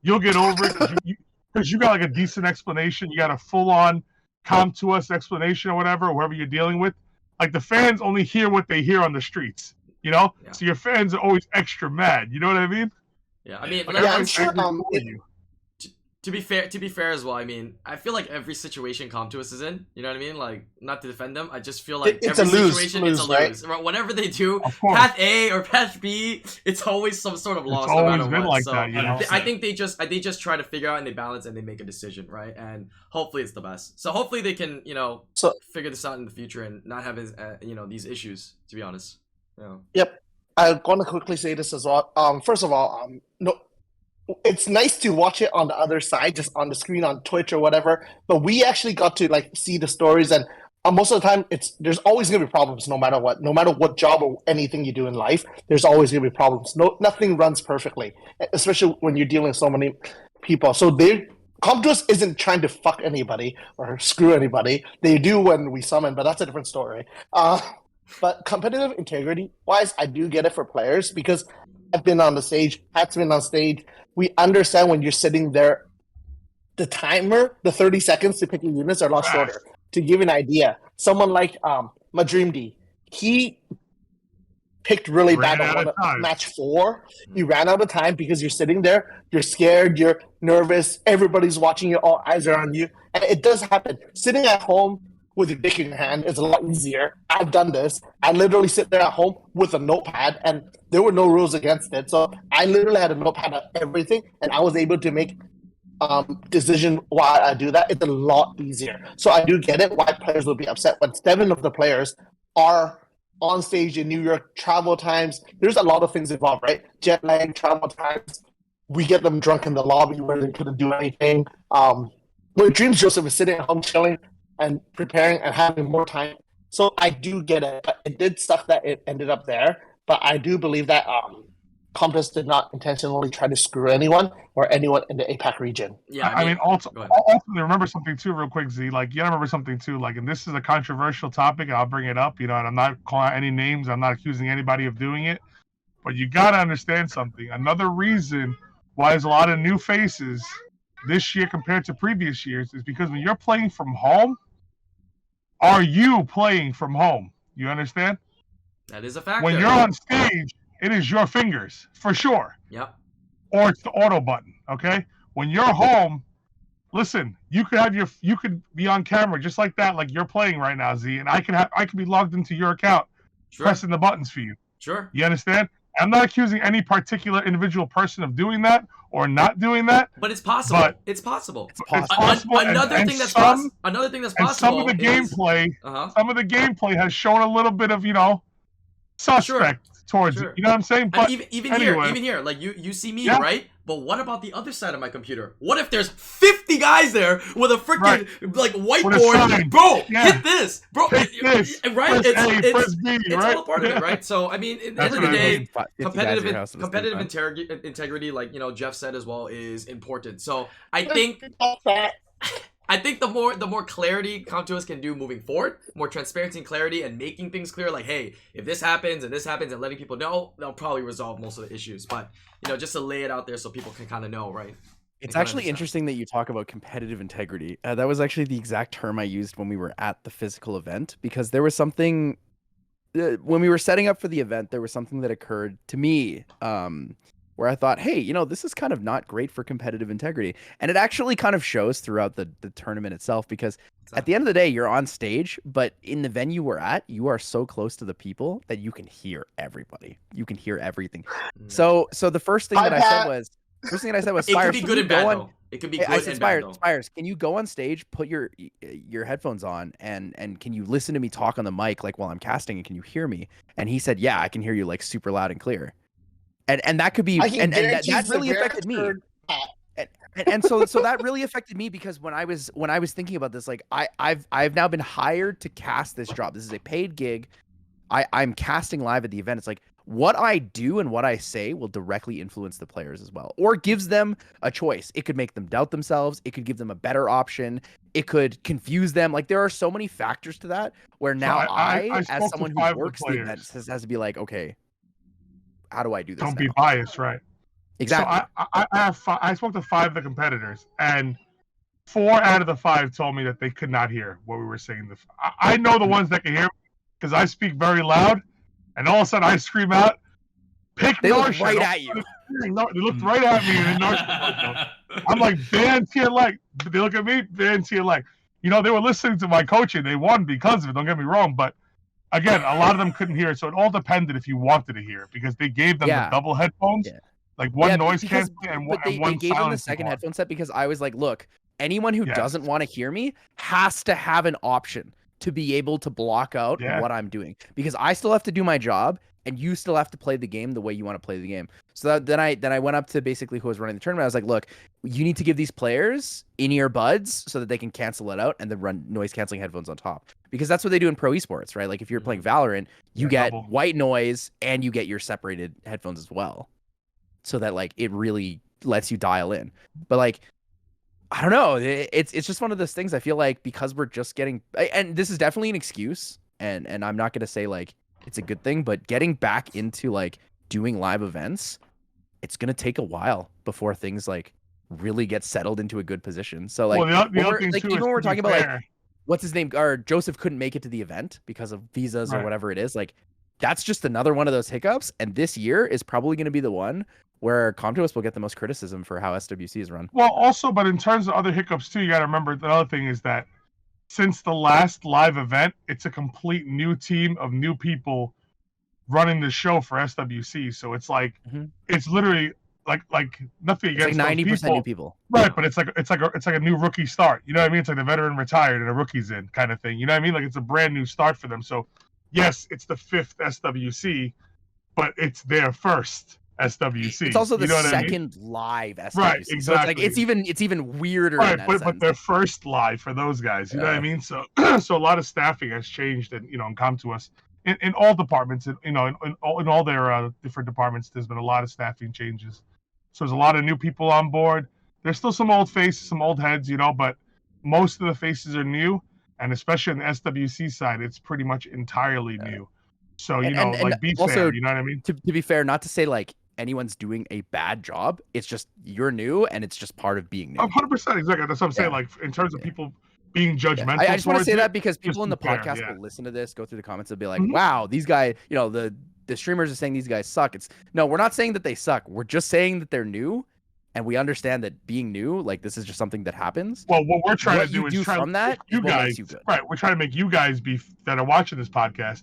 You'll get over it because you got like a decent explanation. You got a full-on ComToUs explanation or whatever, whoever you're dealing with. Like, the fans only hear what they hear on the streets, Yeah. So your fans are always extra mad. You know what I mean? Yeah, I mean, I'm sure. To be fair as well, I mean, I feel like every situation ComToUs is in, you know what I mean? Like, not to defend them, I just feel like it's every a lose, situation it's a lose. Right? Whatever they do, path A or path B, it's always some sort of loss. It's always no been what. like so that, I think they just try to figure out and they balance and they make a decision, right? And hopefully it's the best. So hopefully they can, figure this out in the future and not have these issues. To be honest. Yeah. Yep. I'm going to quickly say this as well. First of all, no. It's nice to watch it on the other side, just on the screen on Twitch or whatever. But we actually got to see the stories, and most of the time, there's always gonna be problems, no matter what job or anything you do in life. There's always gonna be problems. Nothing runs perfectly, especially when you're dealing with so many people. So ComToUs isn't trying to fuck anybody or screw anybody. They do when we summon, but that's a different story. But competitive integrity wise, I do get it for players because I've been on the stage, Pat's been on stage. We understand when you're sitting there, the timer, the 30 seconds to pick your units are a lot shorter. To give you an idea, someone like Madreamd, he picked really bad on match 4. He ran out of time because you're sitting there, you're scared, you're nervous, everybody's watching you, all eyes are on you. And it does happen. Sitting at home with your dick in your hand is a lot easier. I've done this. I literally sit there at home with a notepad, and there were no rules against it. So I literally had a notepad of everything, and I was able to make decision while I do that. It's a lot easier. So I do get it why players will be upset. But 7 of the players are on stage in New York, travel times. There's a lot of things involved, right? Jet lag, travel times, we get them drunk in the lobby where they couldn't do anything. Where Dreams Joseph is sitting at home chilling and preparing and having more time. So I do get it, but it did suck that it ended up there. But I do believe that Compass did not intentionally try to screw anyone or anyone in the APAC region. Yeah, I mean, also, go ahead. ultimately, remember something too, real quick, Z. Like, you gotta remember something too. Like, and this is a controversial topic, and I'll bring it up. And I'm not calling out any names. I'm not accusing anybody of doing it. But you gotta understand something. Another reason why there's a lot of new faces this year compared to previous years is because when you're playing from home, are you playing from home? You understand? That is a factor. When you're on stage, it is your fingers for sure. Yep. Or it's the auto button. Okay. When you're home, listen, you could be on camera just like that, like you're playing right now, Z, and I could be logged into your account, pressing the buttons for you. Sure. You understand? I'm not accusing any particular individual person of doing that or not doing that. But it's possible. But it's possible. It's possible. Another thing that's possible. And some of the gameplay has shown a little bit of, suspect towards it. You know what I'm saying? But even here, like you see me, right? But what about the other side of my computer? What if there's 50 guys there with a freaking like whiteboard? Bro, hit this, bro. This. Right? Press B, it's all a part of it, right? So I mean, at the end of the day, competitive integrity, like Jeff said as well, is important. So I think the more clarity Comtois can do moving forward, more transparency and clarity, and making things clear, like, hey, if this happens and this happens, and letting people know, they'll probably resolve most of the issues. But just to lay it out there so people can kind of know, right? It's actually interesting that you talk about competitive integrity. That was actually the exact term I used when we were at the physical event, because there was something when we were setting up for the event, there was something that occurred to me where I thought, hey, this is kind of not great for competitive integrity. And it actually kind of shows throughout the tournament itself, because at the end of the day, you're on stage, but in the venue we're at, you are so close to the people that you can hear everybody. You can hear everything. So the first thing I said was, it could be good and bad, though. It could be good and bad, though. Spires, can you go on stage, put your headphones on, and can you listen to me talk on the mic, like, while I'm casting, and can you hear me? And he said, yeah, I can hear you, like, super loud and clear. And that could be, and that really affected me. And so that really affected me, because when I was thinking about this, like, I've now been hired to cast this job. This is a paid gig. I'm casting live at the event. It's like, what I do and what I say will directly influence the players as well, or gives them a choice. It could make them doubt themselves. It could give them a better option. It could confuse them. Like, there are so many factors to that, where now I as someone who works the event, has to be like, okay, how do I do this? Don't be biased, right? Exactly. So I spoke to 5 of the competitors, and 4 out of the 5 told me that they could not hear what we were saying. I know the ones that can hear, because I speak very loud, and all of a sudden I scream out, "Pick They Narsha!" looked right at you. They looked right at me, and Narsha. I'm like, ban to your leg. They look at me, ban to your leg. They were listening to my coaching. They won because of it. Don't get me wrong, but again, a lot of them couldn't hear it, so it all depended if you wanted to hear it, because they gave them the double headphones, like one noise canceling and one they gave them the second headphone set, because I was like, look, anyone who doesn't want to hear me has to have an option to be able to block out what I'm doing, because I still have to do my job, and you still have to play the game the way you want to play the game. So then I went up to basically who was running the tournament. I was like, look, you need to give these players in-ear buds so that they can cancel it out, and then run noise canceling headphones on top, because that's what they do in pro esports, right? Like, if you're playing Valorant, you get white noise and you get your separated headphones as well, so that, like, it really lets you dial in. But, like, I don't know, it's just one of those things. I feel like, because we're just getting, and this is definitely an excuse, and I'm not going to say, like, it's a good thing, but getting back into, like, doing live events, it's going to take a while before things, like, really get settled into a good position. So, like, even when we're talking about, like, what's his name, or Joseph couldn't make it to the event because of visas or whatever it is, like, that's just another one of those hiccups. And this year is probably going to be the one where Comtois will get the most criticism for how SWC is run. Well, also, but in terms of other hiccups too, you got to remember the other thing is that since the last live event, it's a complete new team of new people running the show for SWC. So it's like, it's literally like nothing against, like 90% new people, right? But it's like a new rookie start. You know what I mean? It's like the veteran retired and a rookie's in kind of thing. You know what I mean? Like, it's a brand new start for them. So yes, it's the 5th SWC, but it's their first SWC. It's also the you know what I mean? second live SWC. Right, So it's like exactly. it's even weirder in Right, that but sense. they're first live for those guys. You know what I Yeah. mean? So so a lot of staffing has changed and and come to us in all departments. In all their different departments, there's been a lot of staffing changes. So there's a lot of new people on board. There's still some old faces, some old heads, but most of the faces are new, and especially on the SWC side, it's pretty much entirely new. So And like be also, fair. You know what I mean? To be fair, not to say like anyone's doing a bad job. It's just you're new, and it's just part of being new. 100%, exactly. That's what I'm saying. Yeah. Like in terms of people being judgmental. I just want to say towards that it, because people just in the be fair, podcast yeah. will listen to this, go through the comments, and be like, Mhm. "Wow, these guys, the streamers are saying these guys suck." No, we're not saying that they suck. We're just saying that they're new, and we understand that being new, like this is just something that happens. Well, what we're trying What to do you is do try from to that make is you what guys, makes you good. right? We're trying to make you guys that are watching this podcast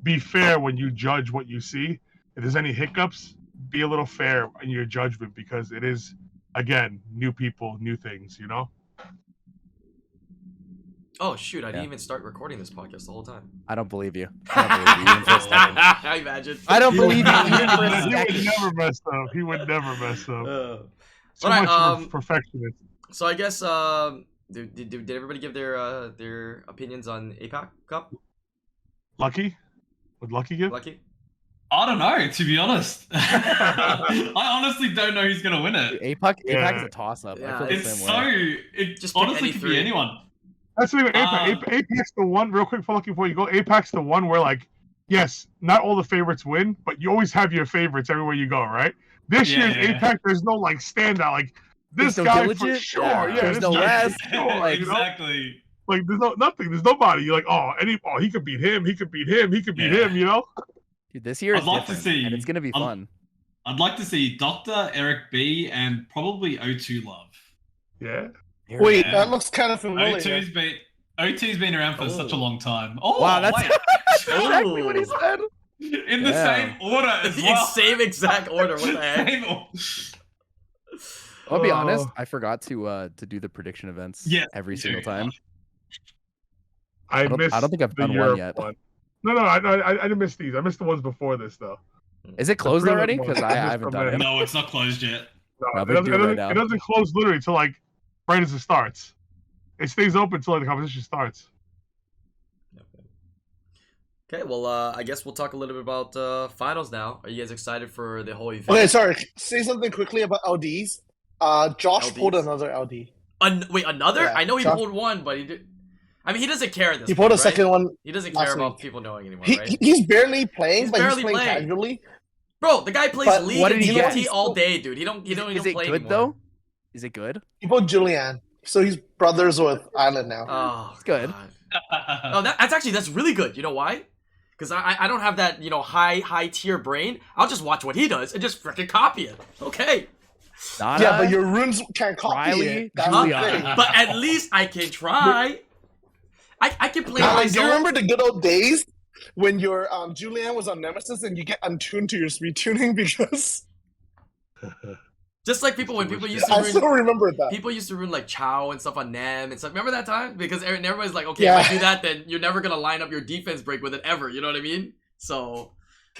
be fair when you judge what you see. If there's any hiccups, be a little fair in your judgment because it is, again, new people, new things. Oh shoot! I didn't Yeah. even start recording this podcast the whole time. I don't believe you. I don't believe you even for a second. I imagine. I don't believe you even for a He would second. never mess up. He would never mess up. Too Alright, much of a perfectionist. So I guess did everybody give their opinions on APAC Cup? Lucky? Would Lucky give? Lucky? I don't know, to be honest. I honestly don't know who's gonna win it. APAC is Yeah. a toss-up. Yeah, I feel the It's same so way. it Just pick honestly any could three. be anyone. That's the Apac's the one, real quick for Lucky before you go. Apac's the one where, like, yes, not all the favorites win, but you always have your favorites everywhere you go, right? This year's APAC, there's no, like, standout. Like, this There's no guy for diligent? sure. Yeah. Yeah, There's this no guy West. for sure, Like, Exactly. Like, there's nothing. There's nobody. You're like, he could beat him. He could beat him. He could beat him, Dude, this year is I'd like to different, see- and it's gonna be fun. I'd like to see Dr. Eric B and probably O2 Love. Yeah. Wait, Yeah. that looks kind of familiar. O2's been around for such a long time. Oh Wow, that's wait. exactly what he said. In the same order as well. Same exact order. What the heck? Same or- I'll be honest, I forgot to do the prediction events Yes, every me single too. time. I don't think I've the done one Europe yet. one. No, I didn't miss these. I missed the ones before this, though. Is it closed prelim already? one. Because I haven't done it. No, it's not closed yet. No, Well, it, we doesn't, do it, it right doesn't, now. it doesn't close literally until, like, right as it starts. It stays open until, like, the competition starts. Okay, well, I guess we'll talk a little bit about finals now. Are you guys excited for the whole event? Okay, sorry. Say something quickly about LDs. Josh LDs? pulled another LD. Wait, another? Yeah, I know he Josh- pulled one, but he did. I mean, he doesn't care at this He point, pulled a right? second one. He doesn't care last about week. people knowing anymore, He, right? he's barely playing, He's but barely he's playing playing. casually. Bro, the guy plays But League what and did he get? TFT all day, dude. He don't Is even it play good anymore. though? Is it good? He pulled Julian, so he's brothers with Island now. Oh, It's good. God. No, that's really good. You know why? Because I don't have that high tier brain. I'll just watch what he does and just freaking copy it. Okay. Nana, Yeah, but your runes can't copy Riley, it. That's the Julian. thing. But at least I can try. I can play my Alex, do you zone. remember the good old days when your Julian was on Nemesis and you get untuned to your speed tuning because Just like when people used to I ruin, still remember that. people used to ruin like Chow and stuff on Nem and stuff. Remember that time? Because everybody's like, okay, Yeah. if I do that, then you're never gonna line up your defense break with it ever. You know what I mean? So,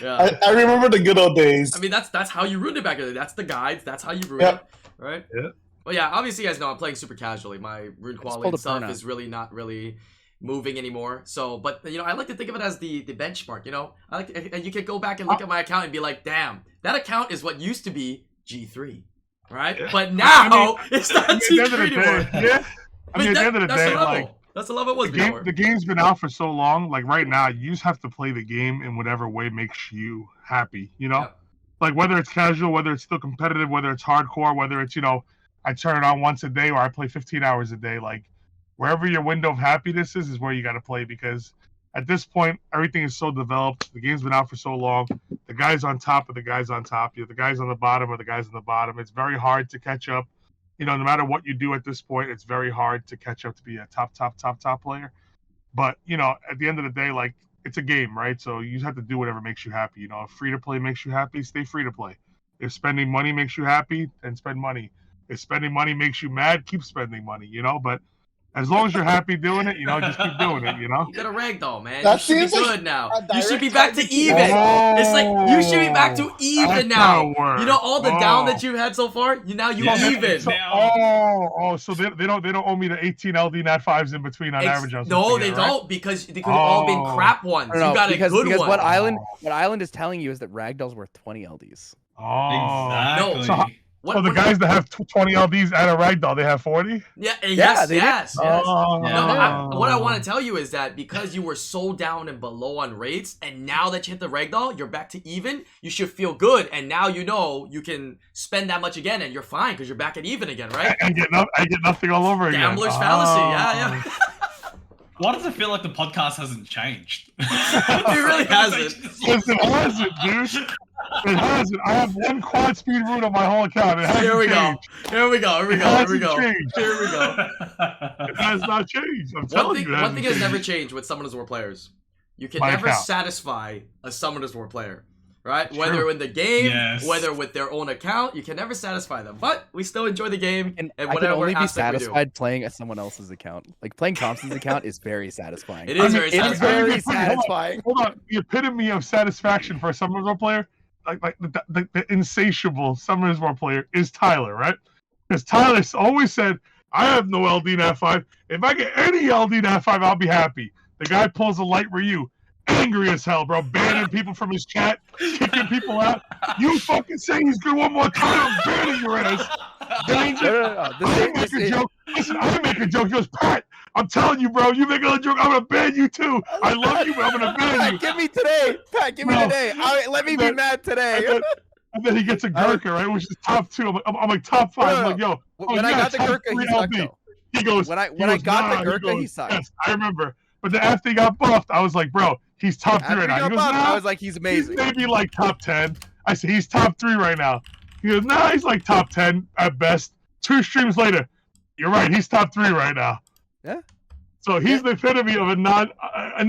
yeah. I remember the good old days. I mean, that's how you ruined it back then. That's the guides. That's how you ruined Yep. it, right? Yeah. Well, yeah. Obviously, you guys know I'm playing super casually. My rune quality pulled and a stuff burnout. is really not really moving anymore. So, but I like to think of it as the benchmark. I like, and you can go back and look at my account and be like, damn, that account is what used to be G3, right? Yeah. But now I it's not I mean, at the G3 end of the anymore. day, yeah. I mean, at the end of the that's day, the level. like, That's the level it was the before. game's been out for so long. Like, right now, you just have to play the game in whatever way makes you happy, Yeah. Like, whether it's casual, whether it's still competitive, whether it's hardcore, whether it's, I turn it on once a day or I play 15 hours a day. Like, wherever your window of happiness is where you got to play, because at this point, everything is so developed. The game's been out for so long. The guys on top are the guys on top. The guys on the bottom are the guys on the bottom. It's very hard to catch up. No matter what you do at this point, it's very hard to catch up to be a top player. But, at the end of the day, like, it's a game, right? So you just have to do whatever makes you happy. If free to play makes you happy, stay free to play. If spending money makes you happy, then spend money. If spending money makes you mad, keep spending money, But As long as you're happy doing it, just keep doing it. You got a ragdoll, man. That you should be seems like good now. a You should be direct back to target to even. yourself. It's like you should be back to even That's now. how it works. You know all the down that Oh. you've had so far. You Yeah, even. so- So they don't owe me the 18 LD Nat 5s in between on average. No, they don't because they could have all been crap ones. I don't know, You got because, a good because one. what Island is telling you is that Ragdoll's worth 20 LDs. Oh, Exactly. So the guys that have 20 LDs at a ragdoll, they have 40. Yeah, Yeah, yes, they did. yes. Oh. No, what I want to tell you is that because you were so down and below on rates, and now that you hit the ragdoll, you're back to even. You should feel good, and now you know you can spend that much again, and you're fine because you're back at even again, right? I get nothing all over again. Gambler's fallacy. Yeah. Why does it feel like the podcast hasn't changed? It really hasn't. Yes, it hasn't, dude. It hasn't. I have one quad speed route on my whole account. It hasn't Here we changed. go. Here we go. Here we It go. Here we hasn't go. changed. Here we go. It has not changed. I'm telling you. One thing has never changed with Summoners War players. You can My never account. satisfy a Summoners War player. Right? True. Whether in the game, Yes. whether with their own account, you can never satisfy them. But we still enjoy the game And and I can whatever only be aspect we do. satisfied playing at someone else's account. Like playing Thompson's account is very satisfying. It is very It is satisfying. very satisfying. Hold on. The epitome of satisfaction for a Summoners War player, like the insatiable Summoners War player, is Tyler, right? Because Tyler always said, I have no LD Nat 5. If I get any LD Nat 5, I'll be happy. The guy pulls a light Ryu. Angry as hell, bro. Banning people from his chat, kicking people out. You fucking say he's good one more time, I'm banning your ass. Danger. No. I make a joke. Listen, I make a joke. He goes, Pat, I'm telling you, bro, you make another joke, I'm gonna ban you too. I love you, but I'm gonna ban Pat, you. give me today. Pat, give me No. today. Let me be mad today. And then he gets a Gurkha, right, which is top 2. I'm like top 5. I'm like, yo. When I got the Gurkha, he sucked though. He goes. When I goes, got nah. the Gurkha, he goes, sucked. Yes, I remember. But then after he got buffed, I was like, bro, he's top 3 right now. He goes, nah, I was like, he's amazing. He's maybe like top 10. I said, he's top 3 right now. He goes, nah, he's like top 10 at best. 2 streams later, you're right, he's top 3 right now. Yeah. So he's the epitome of an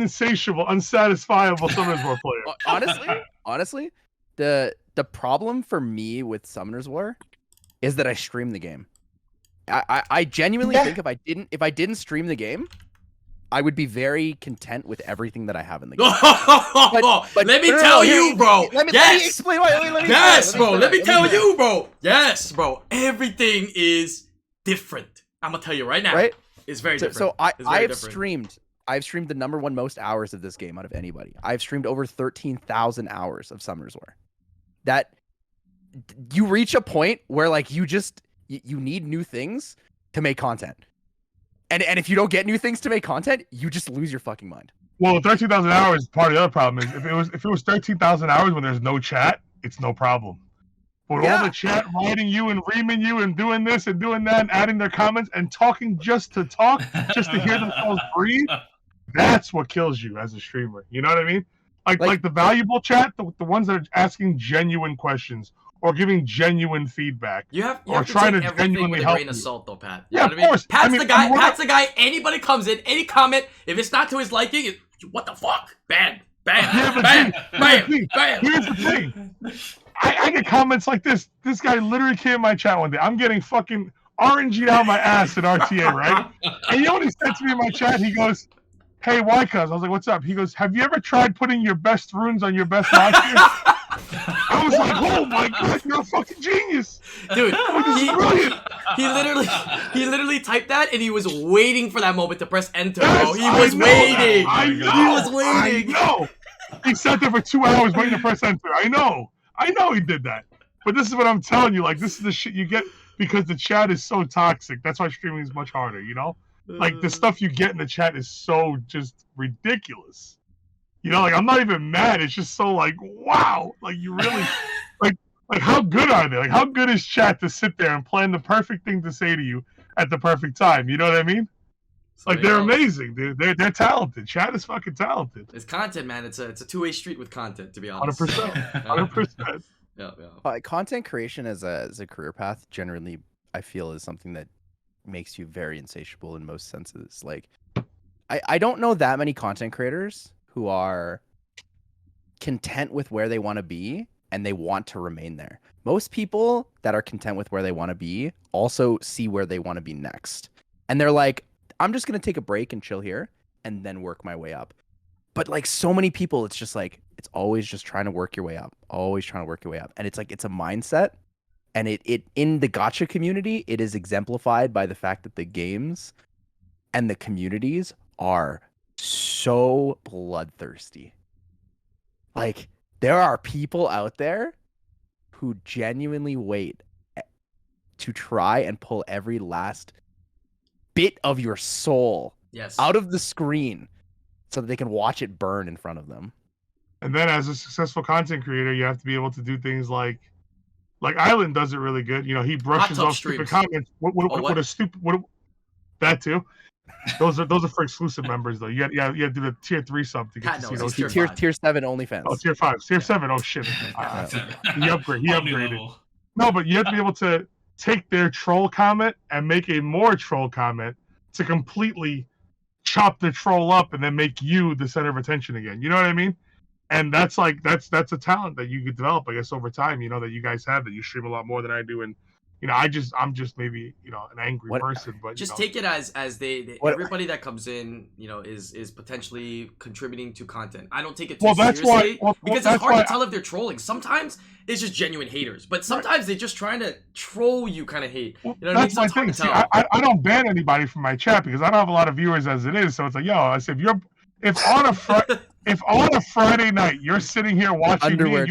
insatiable, unsatisfiable Summoners War player. Honestly, the problem for me with Summoners War is that I stream the game. I genuinely think if I didn't stream the game, I would be very content with everything that I have in the game. But let me tell you, bro. Let me Yes, explain. yes, bro. Let me tell you, bro. Yes, bro. Everything is different. I'm gonna tell you right now. Right? It's very different. So It's very I've different. streamed the #1 most hours of this game out of anybody. I've streamed over 13,000 hours of Summoners War. That you reach a point where like you need new things to make content. And if you don't get new things to make content, you just lose your fucking mind. Well, 13,000 hours, part of the other problem is if it was 13,000 hours when there's no chat, it's no problem. But all the chat writing you and reaming you and doing this and doing that and adding their comments and talking just to talk, just to hear themselves breathe, that's what kills you as a streamer. You know what I mean? Like the valuable chat, the ones that are asking genuine questions or giving genuine feedback. You have or to trying take to everything genuinely with a help grain of you. salt, though, Pat. Yeah, You know of what I mean? course. Pat's I mean, the guy. I'm- Pat's the guy. Anybody comes in, any comment, if it's not to his liking, what the fuck? Bam, bam, Yeah, but bam, see, bam, bam. Here's the thing. I get comments like this. This guy literally came in my chat one day. I'm getting fucking orangey out my ass at RTA, right? And you know what he said to me in my chat? He goes, hey, why, cuz? I was like, what's up? He goes, have you ever tried putting your best runes on your best monster? I was like, oh my god, you're a fucking genius. Dude, This is brilliant. he literally typed that and he was waiting for that moment to press enter, Yes, bro. He was waiting. I He know. was waiting. I know. He sat there for 2 hours waiting to press enter. I know he did that. But this is what I'm telling you. Like, this is the shit you get because the chat is so toxic. That's why streaming is much harder, you know? Like, the stuff you get in the chat is so just ridiculous. You know, like, I'm not even mad. It's just so, like, wow. Like, you really... Like, how good are they? Like, how good is chat to sit there and plan the perfect thing to say to you at the perfect time? You know what I mean? Like, they're amazing. They're talented. Chat is fucking talented. It's content, man. It's a two-way street with content, to be honest. 100%. 100%. Yeah. Content creation as a career path generally, I feel, is something that makes you very insatiable in most senses. Like, I don't know that many content creators who are content with where they want to be and they want to remain there. Most people that are content with where they want to be also see where they want to be next. And they're like, I'm just gonna take a break and chill here and then work my way up. But like so many people, it's just like it's always just trying to work your way up, always trying to work your way up, and it's like it's a mindset. And it in the gacha community, it is exemplified by the fact that the games and the communities are so bloodthirsty. Like there are people out there who genuinely wait to try and pull every last bit of your soul out of the screen so that they can watch it burn in front of them. And then as a successful content creator, you have to be able to do things like Island does it really good. You know, he brushes off stupid comments. What a stupid that too. Those are for exclusive members though. You got to do the tier 3 sub to get to see those. Tier 7 OnlyFans. Oh, tier 5, tier 7. Oh shit. He upgraded. No, but you have to be able to take their troll comment and make a more troll comment to completely chop the troll up and then make you the center of attention again. You know what I mean? And that's a talent that you could develop, I guess, over time. You know, that you guys have, that you stream a lot more than I do, and you know, I'm just maybe, you know, an angry person, but just take it as everybody that comes in, you know, is potentially contributing to content. I don't take it too seriously because it's hard to tell if they're trolling. Sometimes it's just genuine haters, but sometimes they're just trying to troll you, kind of hate. You know what I mean? That's my thing. See, I don't ban anybody from my chat because I don't have a lot of viewers as it is. So it's like, yo, I said, if on a Friday night you're sitting here watching me, and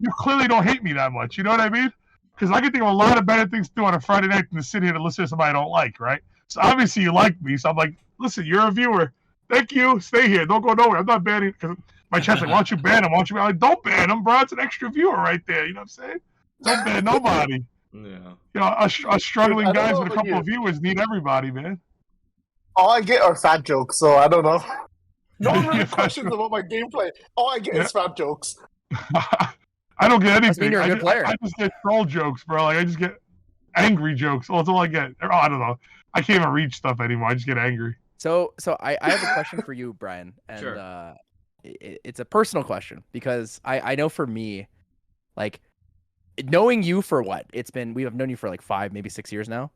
you clearly don't hate me that much. You know what I mean? Because I can think of a lot of better things to do on a Friday night than to sit here to listen to somebody I don't like, right? So obviously you like me, so I'm like, listen, you're a viewer. Thank you. Stay here. Don't go nowhere. I'm not banning, because my chat's like, why don't you ban him? Why don't you ban him? I'm like, don't ban him, bro. It's an extra viewer right there. You know what I'm saying? Don't ban nobody. Yeah. You know, us struggling guys with a couple of viewers need everybody, man. All I get are fat jokes, so I don't know. No one really questions about my gameplay. All I get is fat jokes. I don't get anything. You're a good player. I just get troll jokes, bro. Like I just get angry jokes. Well, that's all I get. Oh, I don't know. I can't even read stuff anymore. I just get angry. So I have a question for you, Brian, and sure. It's a personal question because I know for me, like knowing you for what it's been, we have known you for like 5, maybe 6 years now.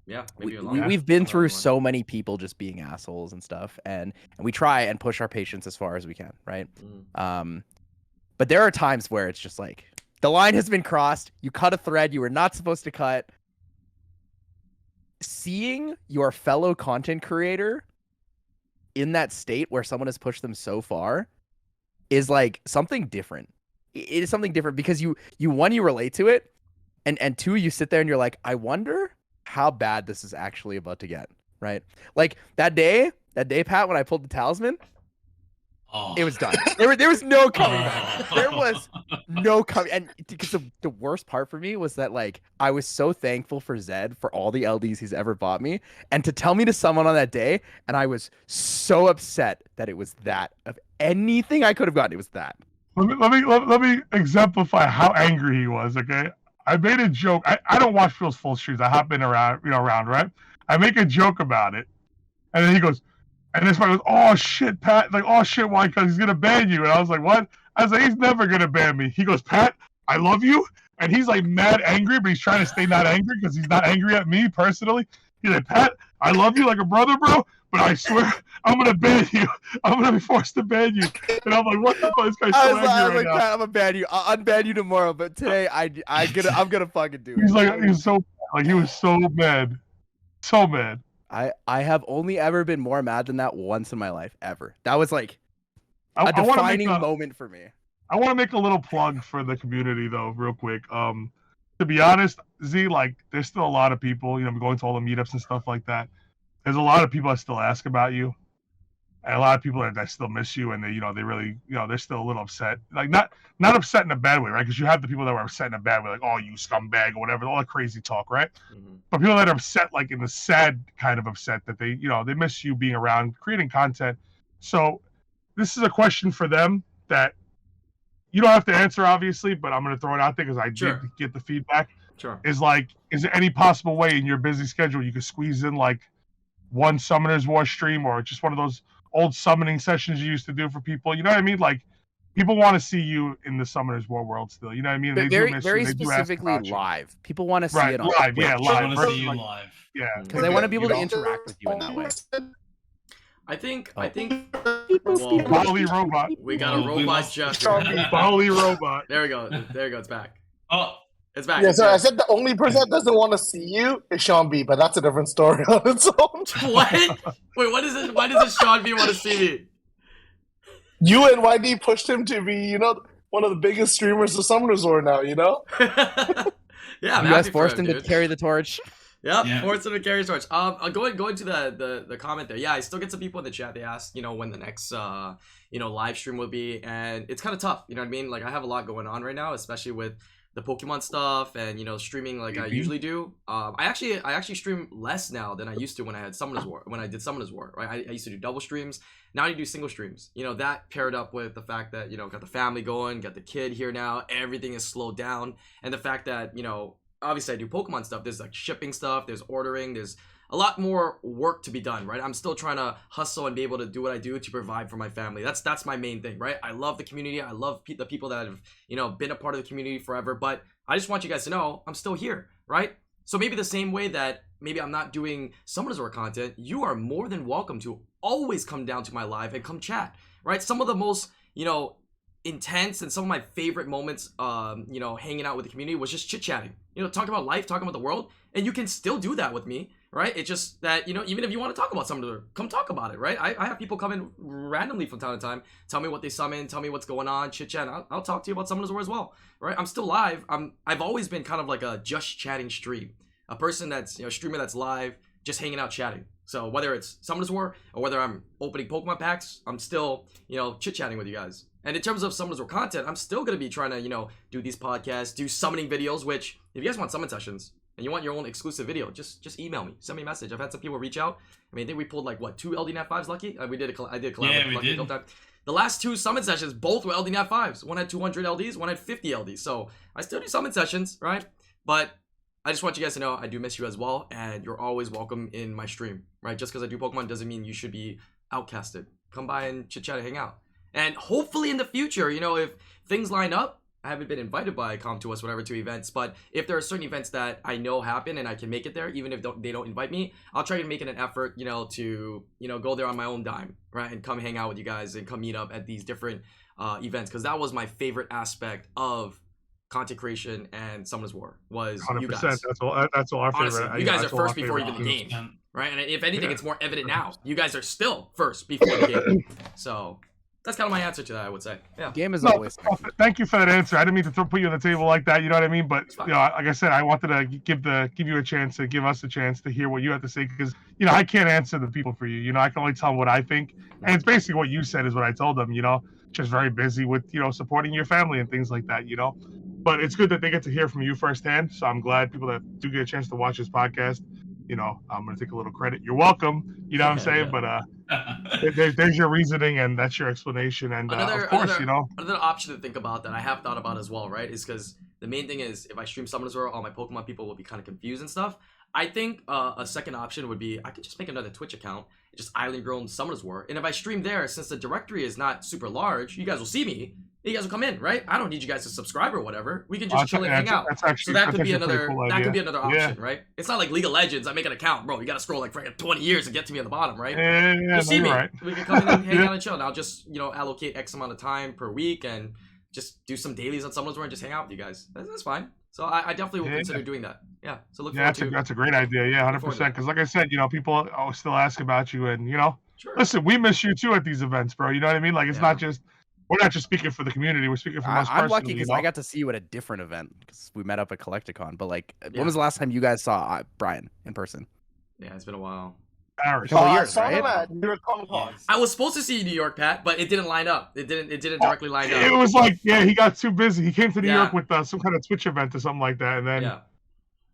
Yeah, maybe longer. We've been through so many people just being assholes and stuff, and we try and push our patience as far as we can, right? But there are times where it's just like the line has been crossed. You cut a thread you were not supposed to cut. Seeing your fellow content creator in that state where someone has pushed them so far is like something different. It is something different because you relate to it, and 2, you sit there and you're like, I wonder how bad this is actually about to get, right? Like that day, Pat, when I pulled the talisman, it was done. There was no coming back. There was no coming. And because the worst part for me was that like I was so thankful for Zed for all the LDs he's ever bought me, and to tell me to someone on that day, and I was so upset that it was that. Of anything I could have gotten, it was that. Let me exemplify how angry he was. Okay, I made a joke. I don't watch Phil's full streams. I hop in around, right? I make a joke about it, and then he goes. And this guy goes, oh shit, Pat. Like, oh shit, why? Because he's going to ban you. And I was like, what? I was like, he's never going to ban me. He goes, Pat, I love you. And he's like mad angry, but he's trying to stay not angry because he's not angry at me personally. He's like, Pat, I love you like a brother, bro. But I swear, I'm going to ban you. I'm going to be forced to ban you. And I'm like, what the fuck? This guy's so angry I was right like, now. Pat, I'm going to ban you. I'll unban you tomorrow. But today, I'm going to fucking do it. He's like, he was so mad. So mad. I have only ever been more mad than that once in my life, ever. That was like a defining moment for me. I want to make a little plug for the community though, real quick. To be honest, Z, like there's still a lot of people, you know, going to all the meetups and stuff like that. There's a lot of people that still ask about you. And a lot of people that still miss you, and they, you know, they really, you know, they're still a little upset. Like not upset in a bad way, right? Because you have the people that were upset in a bad way, like, oh, you scumbag or whatever, all that crazy talk, right? Mm-hmm. But people that are upset, like in the sad kind of upset, that they, you know, they miss you being around, creating content. So this is a question for them that you don't have to answer, obviously, but I'm going to throw it out there because I did get the feedback. Sure. Is there any possible way in your busy schedule you could squeeze in like one Summoners War stream or just one of those old summoning sessions you used to do for people? You know what I mean? Like people want to see you in the Summoners War world still. You know what I mean? But They very, do miss very you. They do ask specifically about you. live. People want to see Right, it on live, yeah, Twitch. I live. want to see versus, you like, live. Yeah, because they want to be able to you know? interact with you in that way. I think Whoa. Bodily robot. we got a Whoa, we robot lost- gesture. Bodily robot. There we go. There we go. It's back. Oh, It's back. Yeah, It's so I back. said the only person that doesn't want to see you is Sean B, but that's a different story on its own. What? Wait, what is it? Why does this Sean B want to see me? You and YD pushed him to be, one of the biggest streamers of Summoners War now, Yeah, I'm You guys happy for forced him to dude. carry the torch. Yep, Yeah. forced him to carry his torch. Going to the comment there. Yeah, I still get some people in the chat. They asked, when the next live stream will be, and it's kind of tough. You know what I mean? Like I have a lot going on right now, especially with the Pokemon stuff and streaming like I usually do. I actually stream less now than I used to when I had Summoners War. When I did Summoners War, right? I used to do double streams. Now I do single streams. That paired up with the fact that got the family going, got the kid here now. Everything is slowed down, and the fact that obviously I do Pokemon stuff. There's like shipping stuff. There's ordering. There's a lot more work to be done, right? I'm still trying to hustle and be able to do what I do to provide for my family. That's my main thing, right? I love the community. I love the people that have, been a part of the community forever, but I just want you guys to know I'm still here, right? So maybe the same way that maybe I'm not doing Summoners War content, you are more than welcome to always come down to my live and come chat, right? Some of the most, intense and some of my favorite moments, hanging out with the community was just chit-chatting, talking about life, talking about the world, and you can still do that with me, right? It's just that, even if you want to talk about something, come talk about it, right? I have people come in randomly from time to time, tell me what they summon, tell me what's going on, chit-chat. I'll talk to you about Summoners War as well, right? I'm still live. I've always been kind of like a just chatting stream, a person that's, streamer that's live, just hanging out chatting. So whether it's Summoners War or whether I'm opening Pokemon packs, I'm still, chit-chatting with you guys. And in terms of Summoners War content, I'm still going to be trying to, do these podcasts, do summoning videos, which if you guys want summon sessions and you want your own exclusive video, just email me, send me a message. I've had some people reach out. I mean, I think we pulled like, 2 LD Nat 5s lucky? I did a collab with Lucky a couple times. The last 2 summon sessions, both were LD Nat 5s. One had 200 LDs, one had 50 LDs. So I still do summon sessions, right? But I just want you guys to know I do miss you as well, and you're always welcome in my stream, right? Just because I do Pokemon doesn't mean you should be outcasted. Come by and chit-chat and hang out. And hopefully in the future, if things line up, I haven't been invited by Com2Us, whatever, to events, but if there are certain events that I know happen and I can make it there, even if they don't invite me, I'll try to make it an effort, to, go there on my own dime, right? And come hang out with you guys and come meet up at these different events, because that was my favorite aspect of content creation and Summoners War was 100%. you guys. That's all our favorite. Honestly, you guys are first before even the game, right? And if anything, it's more evident now. You guys are still first before the game. So that's kind of my answer to that, I would say. Yeah. Game is No, always. thank you for that answer. I didn't mean to put you on the table like that. You know what I mean? But like I said, I wanted to give you a chance to give us a chance to hear what you have to say, because I can't answer the people for you. I can only tell them what I think, and it's basically what you said is what I told them. Just very busy with supporting your family and things like that. But it's good that they get to hear from you firsthand. So I'm glad people that do get a chance to watch this podcast. I'm gonna take a little credit. You're welcome. You know what I'm saying? Yeah. But there's your reasoning, and that's your explanation. And of course, another option to think about that I have thought about as well, right? Is because the main thing is if I stream Summoners War, all my Pokemon people will be kind of confused and stuff. I think a second option would be I could just make another Twitch account, just IslandGrown Summoners War, and if I stream there, since the directory is not super large, you guys will see me. You guys will come in, right? I don't need you guys to subscribe or whatever. We can just chill and hang out. So that could be another option, right? It's not like League of Legends. I make an account, bro. You gotta scroll like 20 years to get to me on the bottom, right? Yeah, You'll see me. Right. We can come in and hang out and chill. And I'll just allocate X amount of time per week and just do some dailies on Summoners War and just hang out with you guys. That's fine. So I definitely will consider doing that. Yeah. So look forward to. That's a great idea. Yeah, 100%. Because like I said, people always still ask about you, and Sure. listen, we miss you too at these events, bro. You know what I mean? Like it's not just. We're not just speaking for the community. We're speaking for us personally. I'm lucky because I got to see you at a different event because we met up at Collecticon. But when was the last time you guys saw Brian in person? Yeah, it's been a while. Paris. Couple years, saw him right? at New York Comic Con. I was supposed to see you in New York, Pat, but it didn't line up. It didn't directly line up. It was like, he got too busy. He came to New York with some kind of Twitch event or something like that,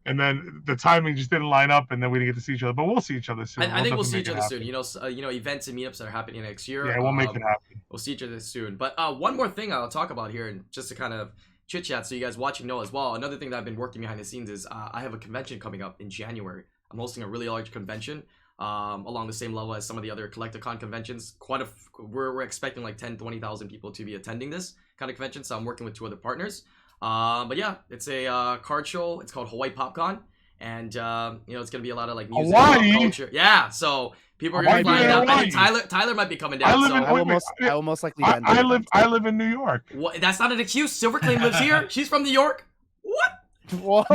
and then the timing just didn't line up, and then we didn't get to see each other. But we'll see each other soon. I think we'll see each other soon. Events and meetups that are happening next year. Yeah, we'll make it happen. We'll see each other soon. But one more thing I'll talk about here, and just to kind of chit chat, so you guys watching know as well. Another thing that I've been working behind the scenes is I have a convention coming up in January. I'm hosting a really large convention. along the same level as some of the other CollectorCon conventions. We're expecting like 10-20,000 people to be attending this kind of convention, so I'm working with 2 other partners. But yeah, it's a card show. It's called Hawaii PopCon, and you know, it's gonna be a lot of like music, pop culture. Yeah, so people are gonna find out. I think Tyler might be coming down. I will most likely. I live in New York. What? That's not an excuse. Silverclaim lives here. She's from New York. What? What?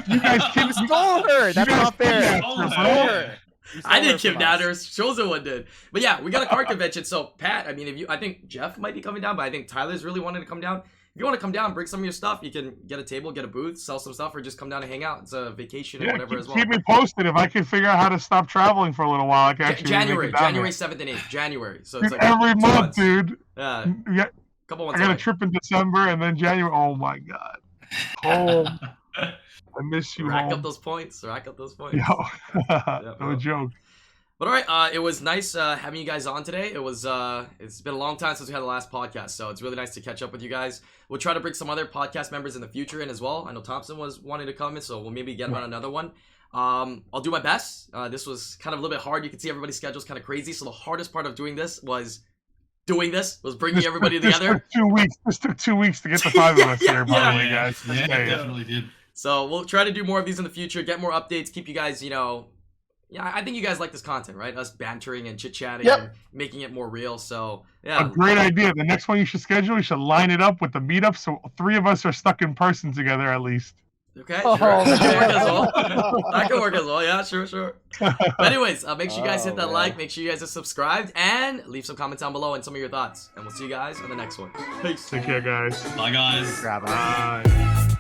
You guys stole her. That's not fair. I didn't kidnap her. Shozo one did. But yeah, we got a card convention. So Pat, I mean, I think Jeff might be coming down, but I think Tyler's really wanted to come down. If you want to come down, bring some of your stuff. You can get a table, get a booth, sell some stuff, or just come down and hang out. It's a vacation and whatever as well. Keep me posted. If I can figure out how to stop traveling for a little while, I can actually January 7th and 8th. January. So it's like every month, dude. Yeah. Couple months. I got a trip in December and then January. Oh my god. Home. I miss you. Rack home. up those points. Yo. No joke. But all right, it was nice having you guys on today. It's been a long time since we had the last podcast, so it's really nice to catch up with you guys. We'll try to bring some other podcast members in the future in as well. I know Thompson was wanting to come in, so we'll maybe get him on another one. I'll do my best. This was kind of a little bit hard. You can see everybody's schedule's kind of crazy, so the hardest part of doing this was bringing everybody together. This took 2 weeks to get the 5 of us here, by the way, guys. Yeah, definitely did. So we'll try to do more of these in the future, get more updates, keep you guys, you know. Yeah, I think you guys like this content, right? Us bantering and chit-chatting and making it more real. So, yeah. A great idea. The next one you should schedule, you should line it up with the meetup so 3 of us are stuck in person together at least. Okay, sure. That can work as well. That can work as well. Yeah, sure. But anyways, make sure you guys hit that like. Make sure you guys are subscribed. And leave some comments down below and some of your thoughts. And we'll see you guys on the next one. Peace. Take care, guys. Bye, guys. Bye.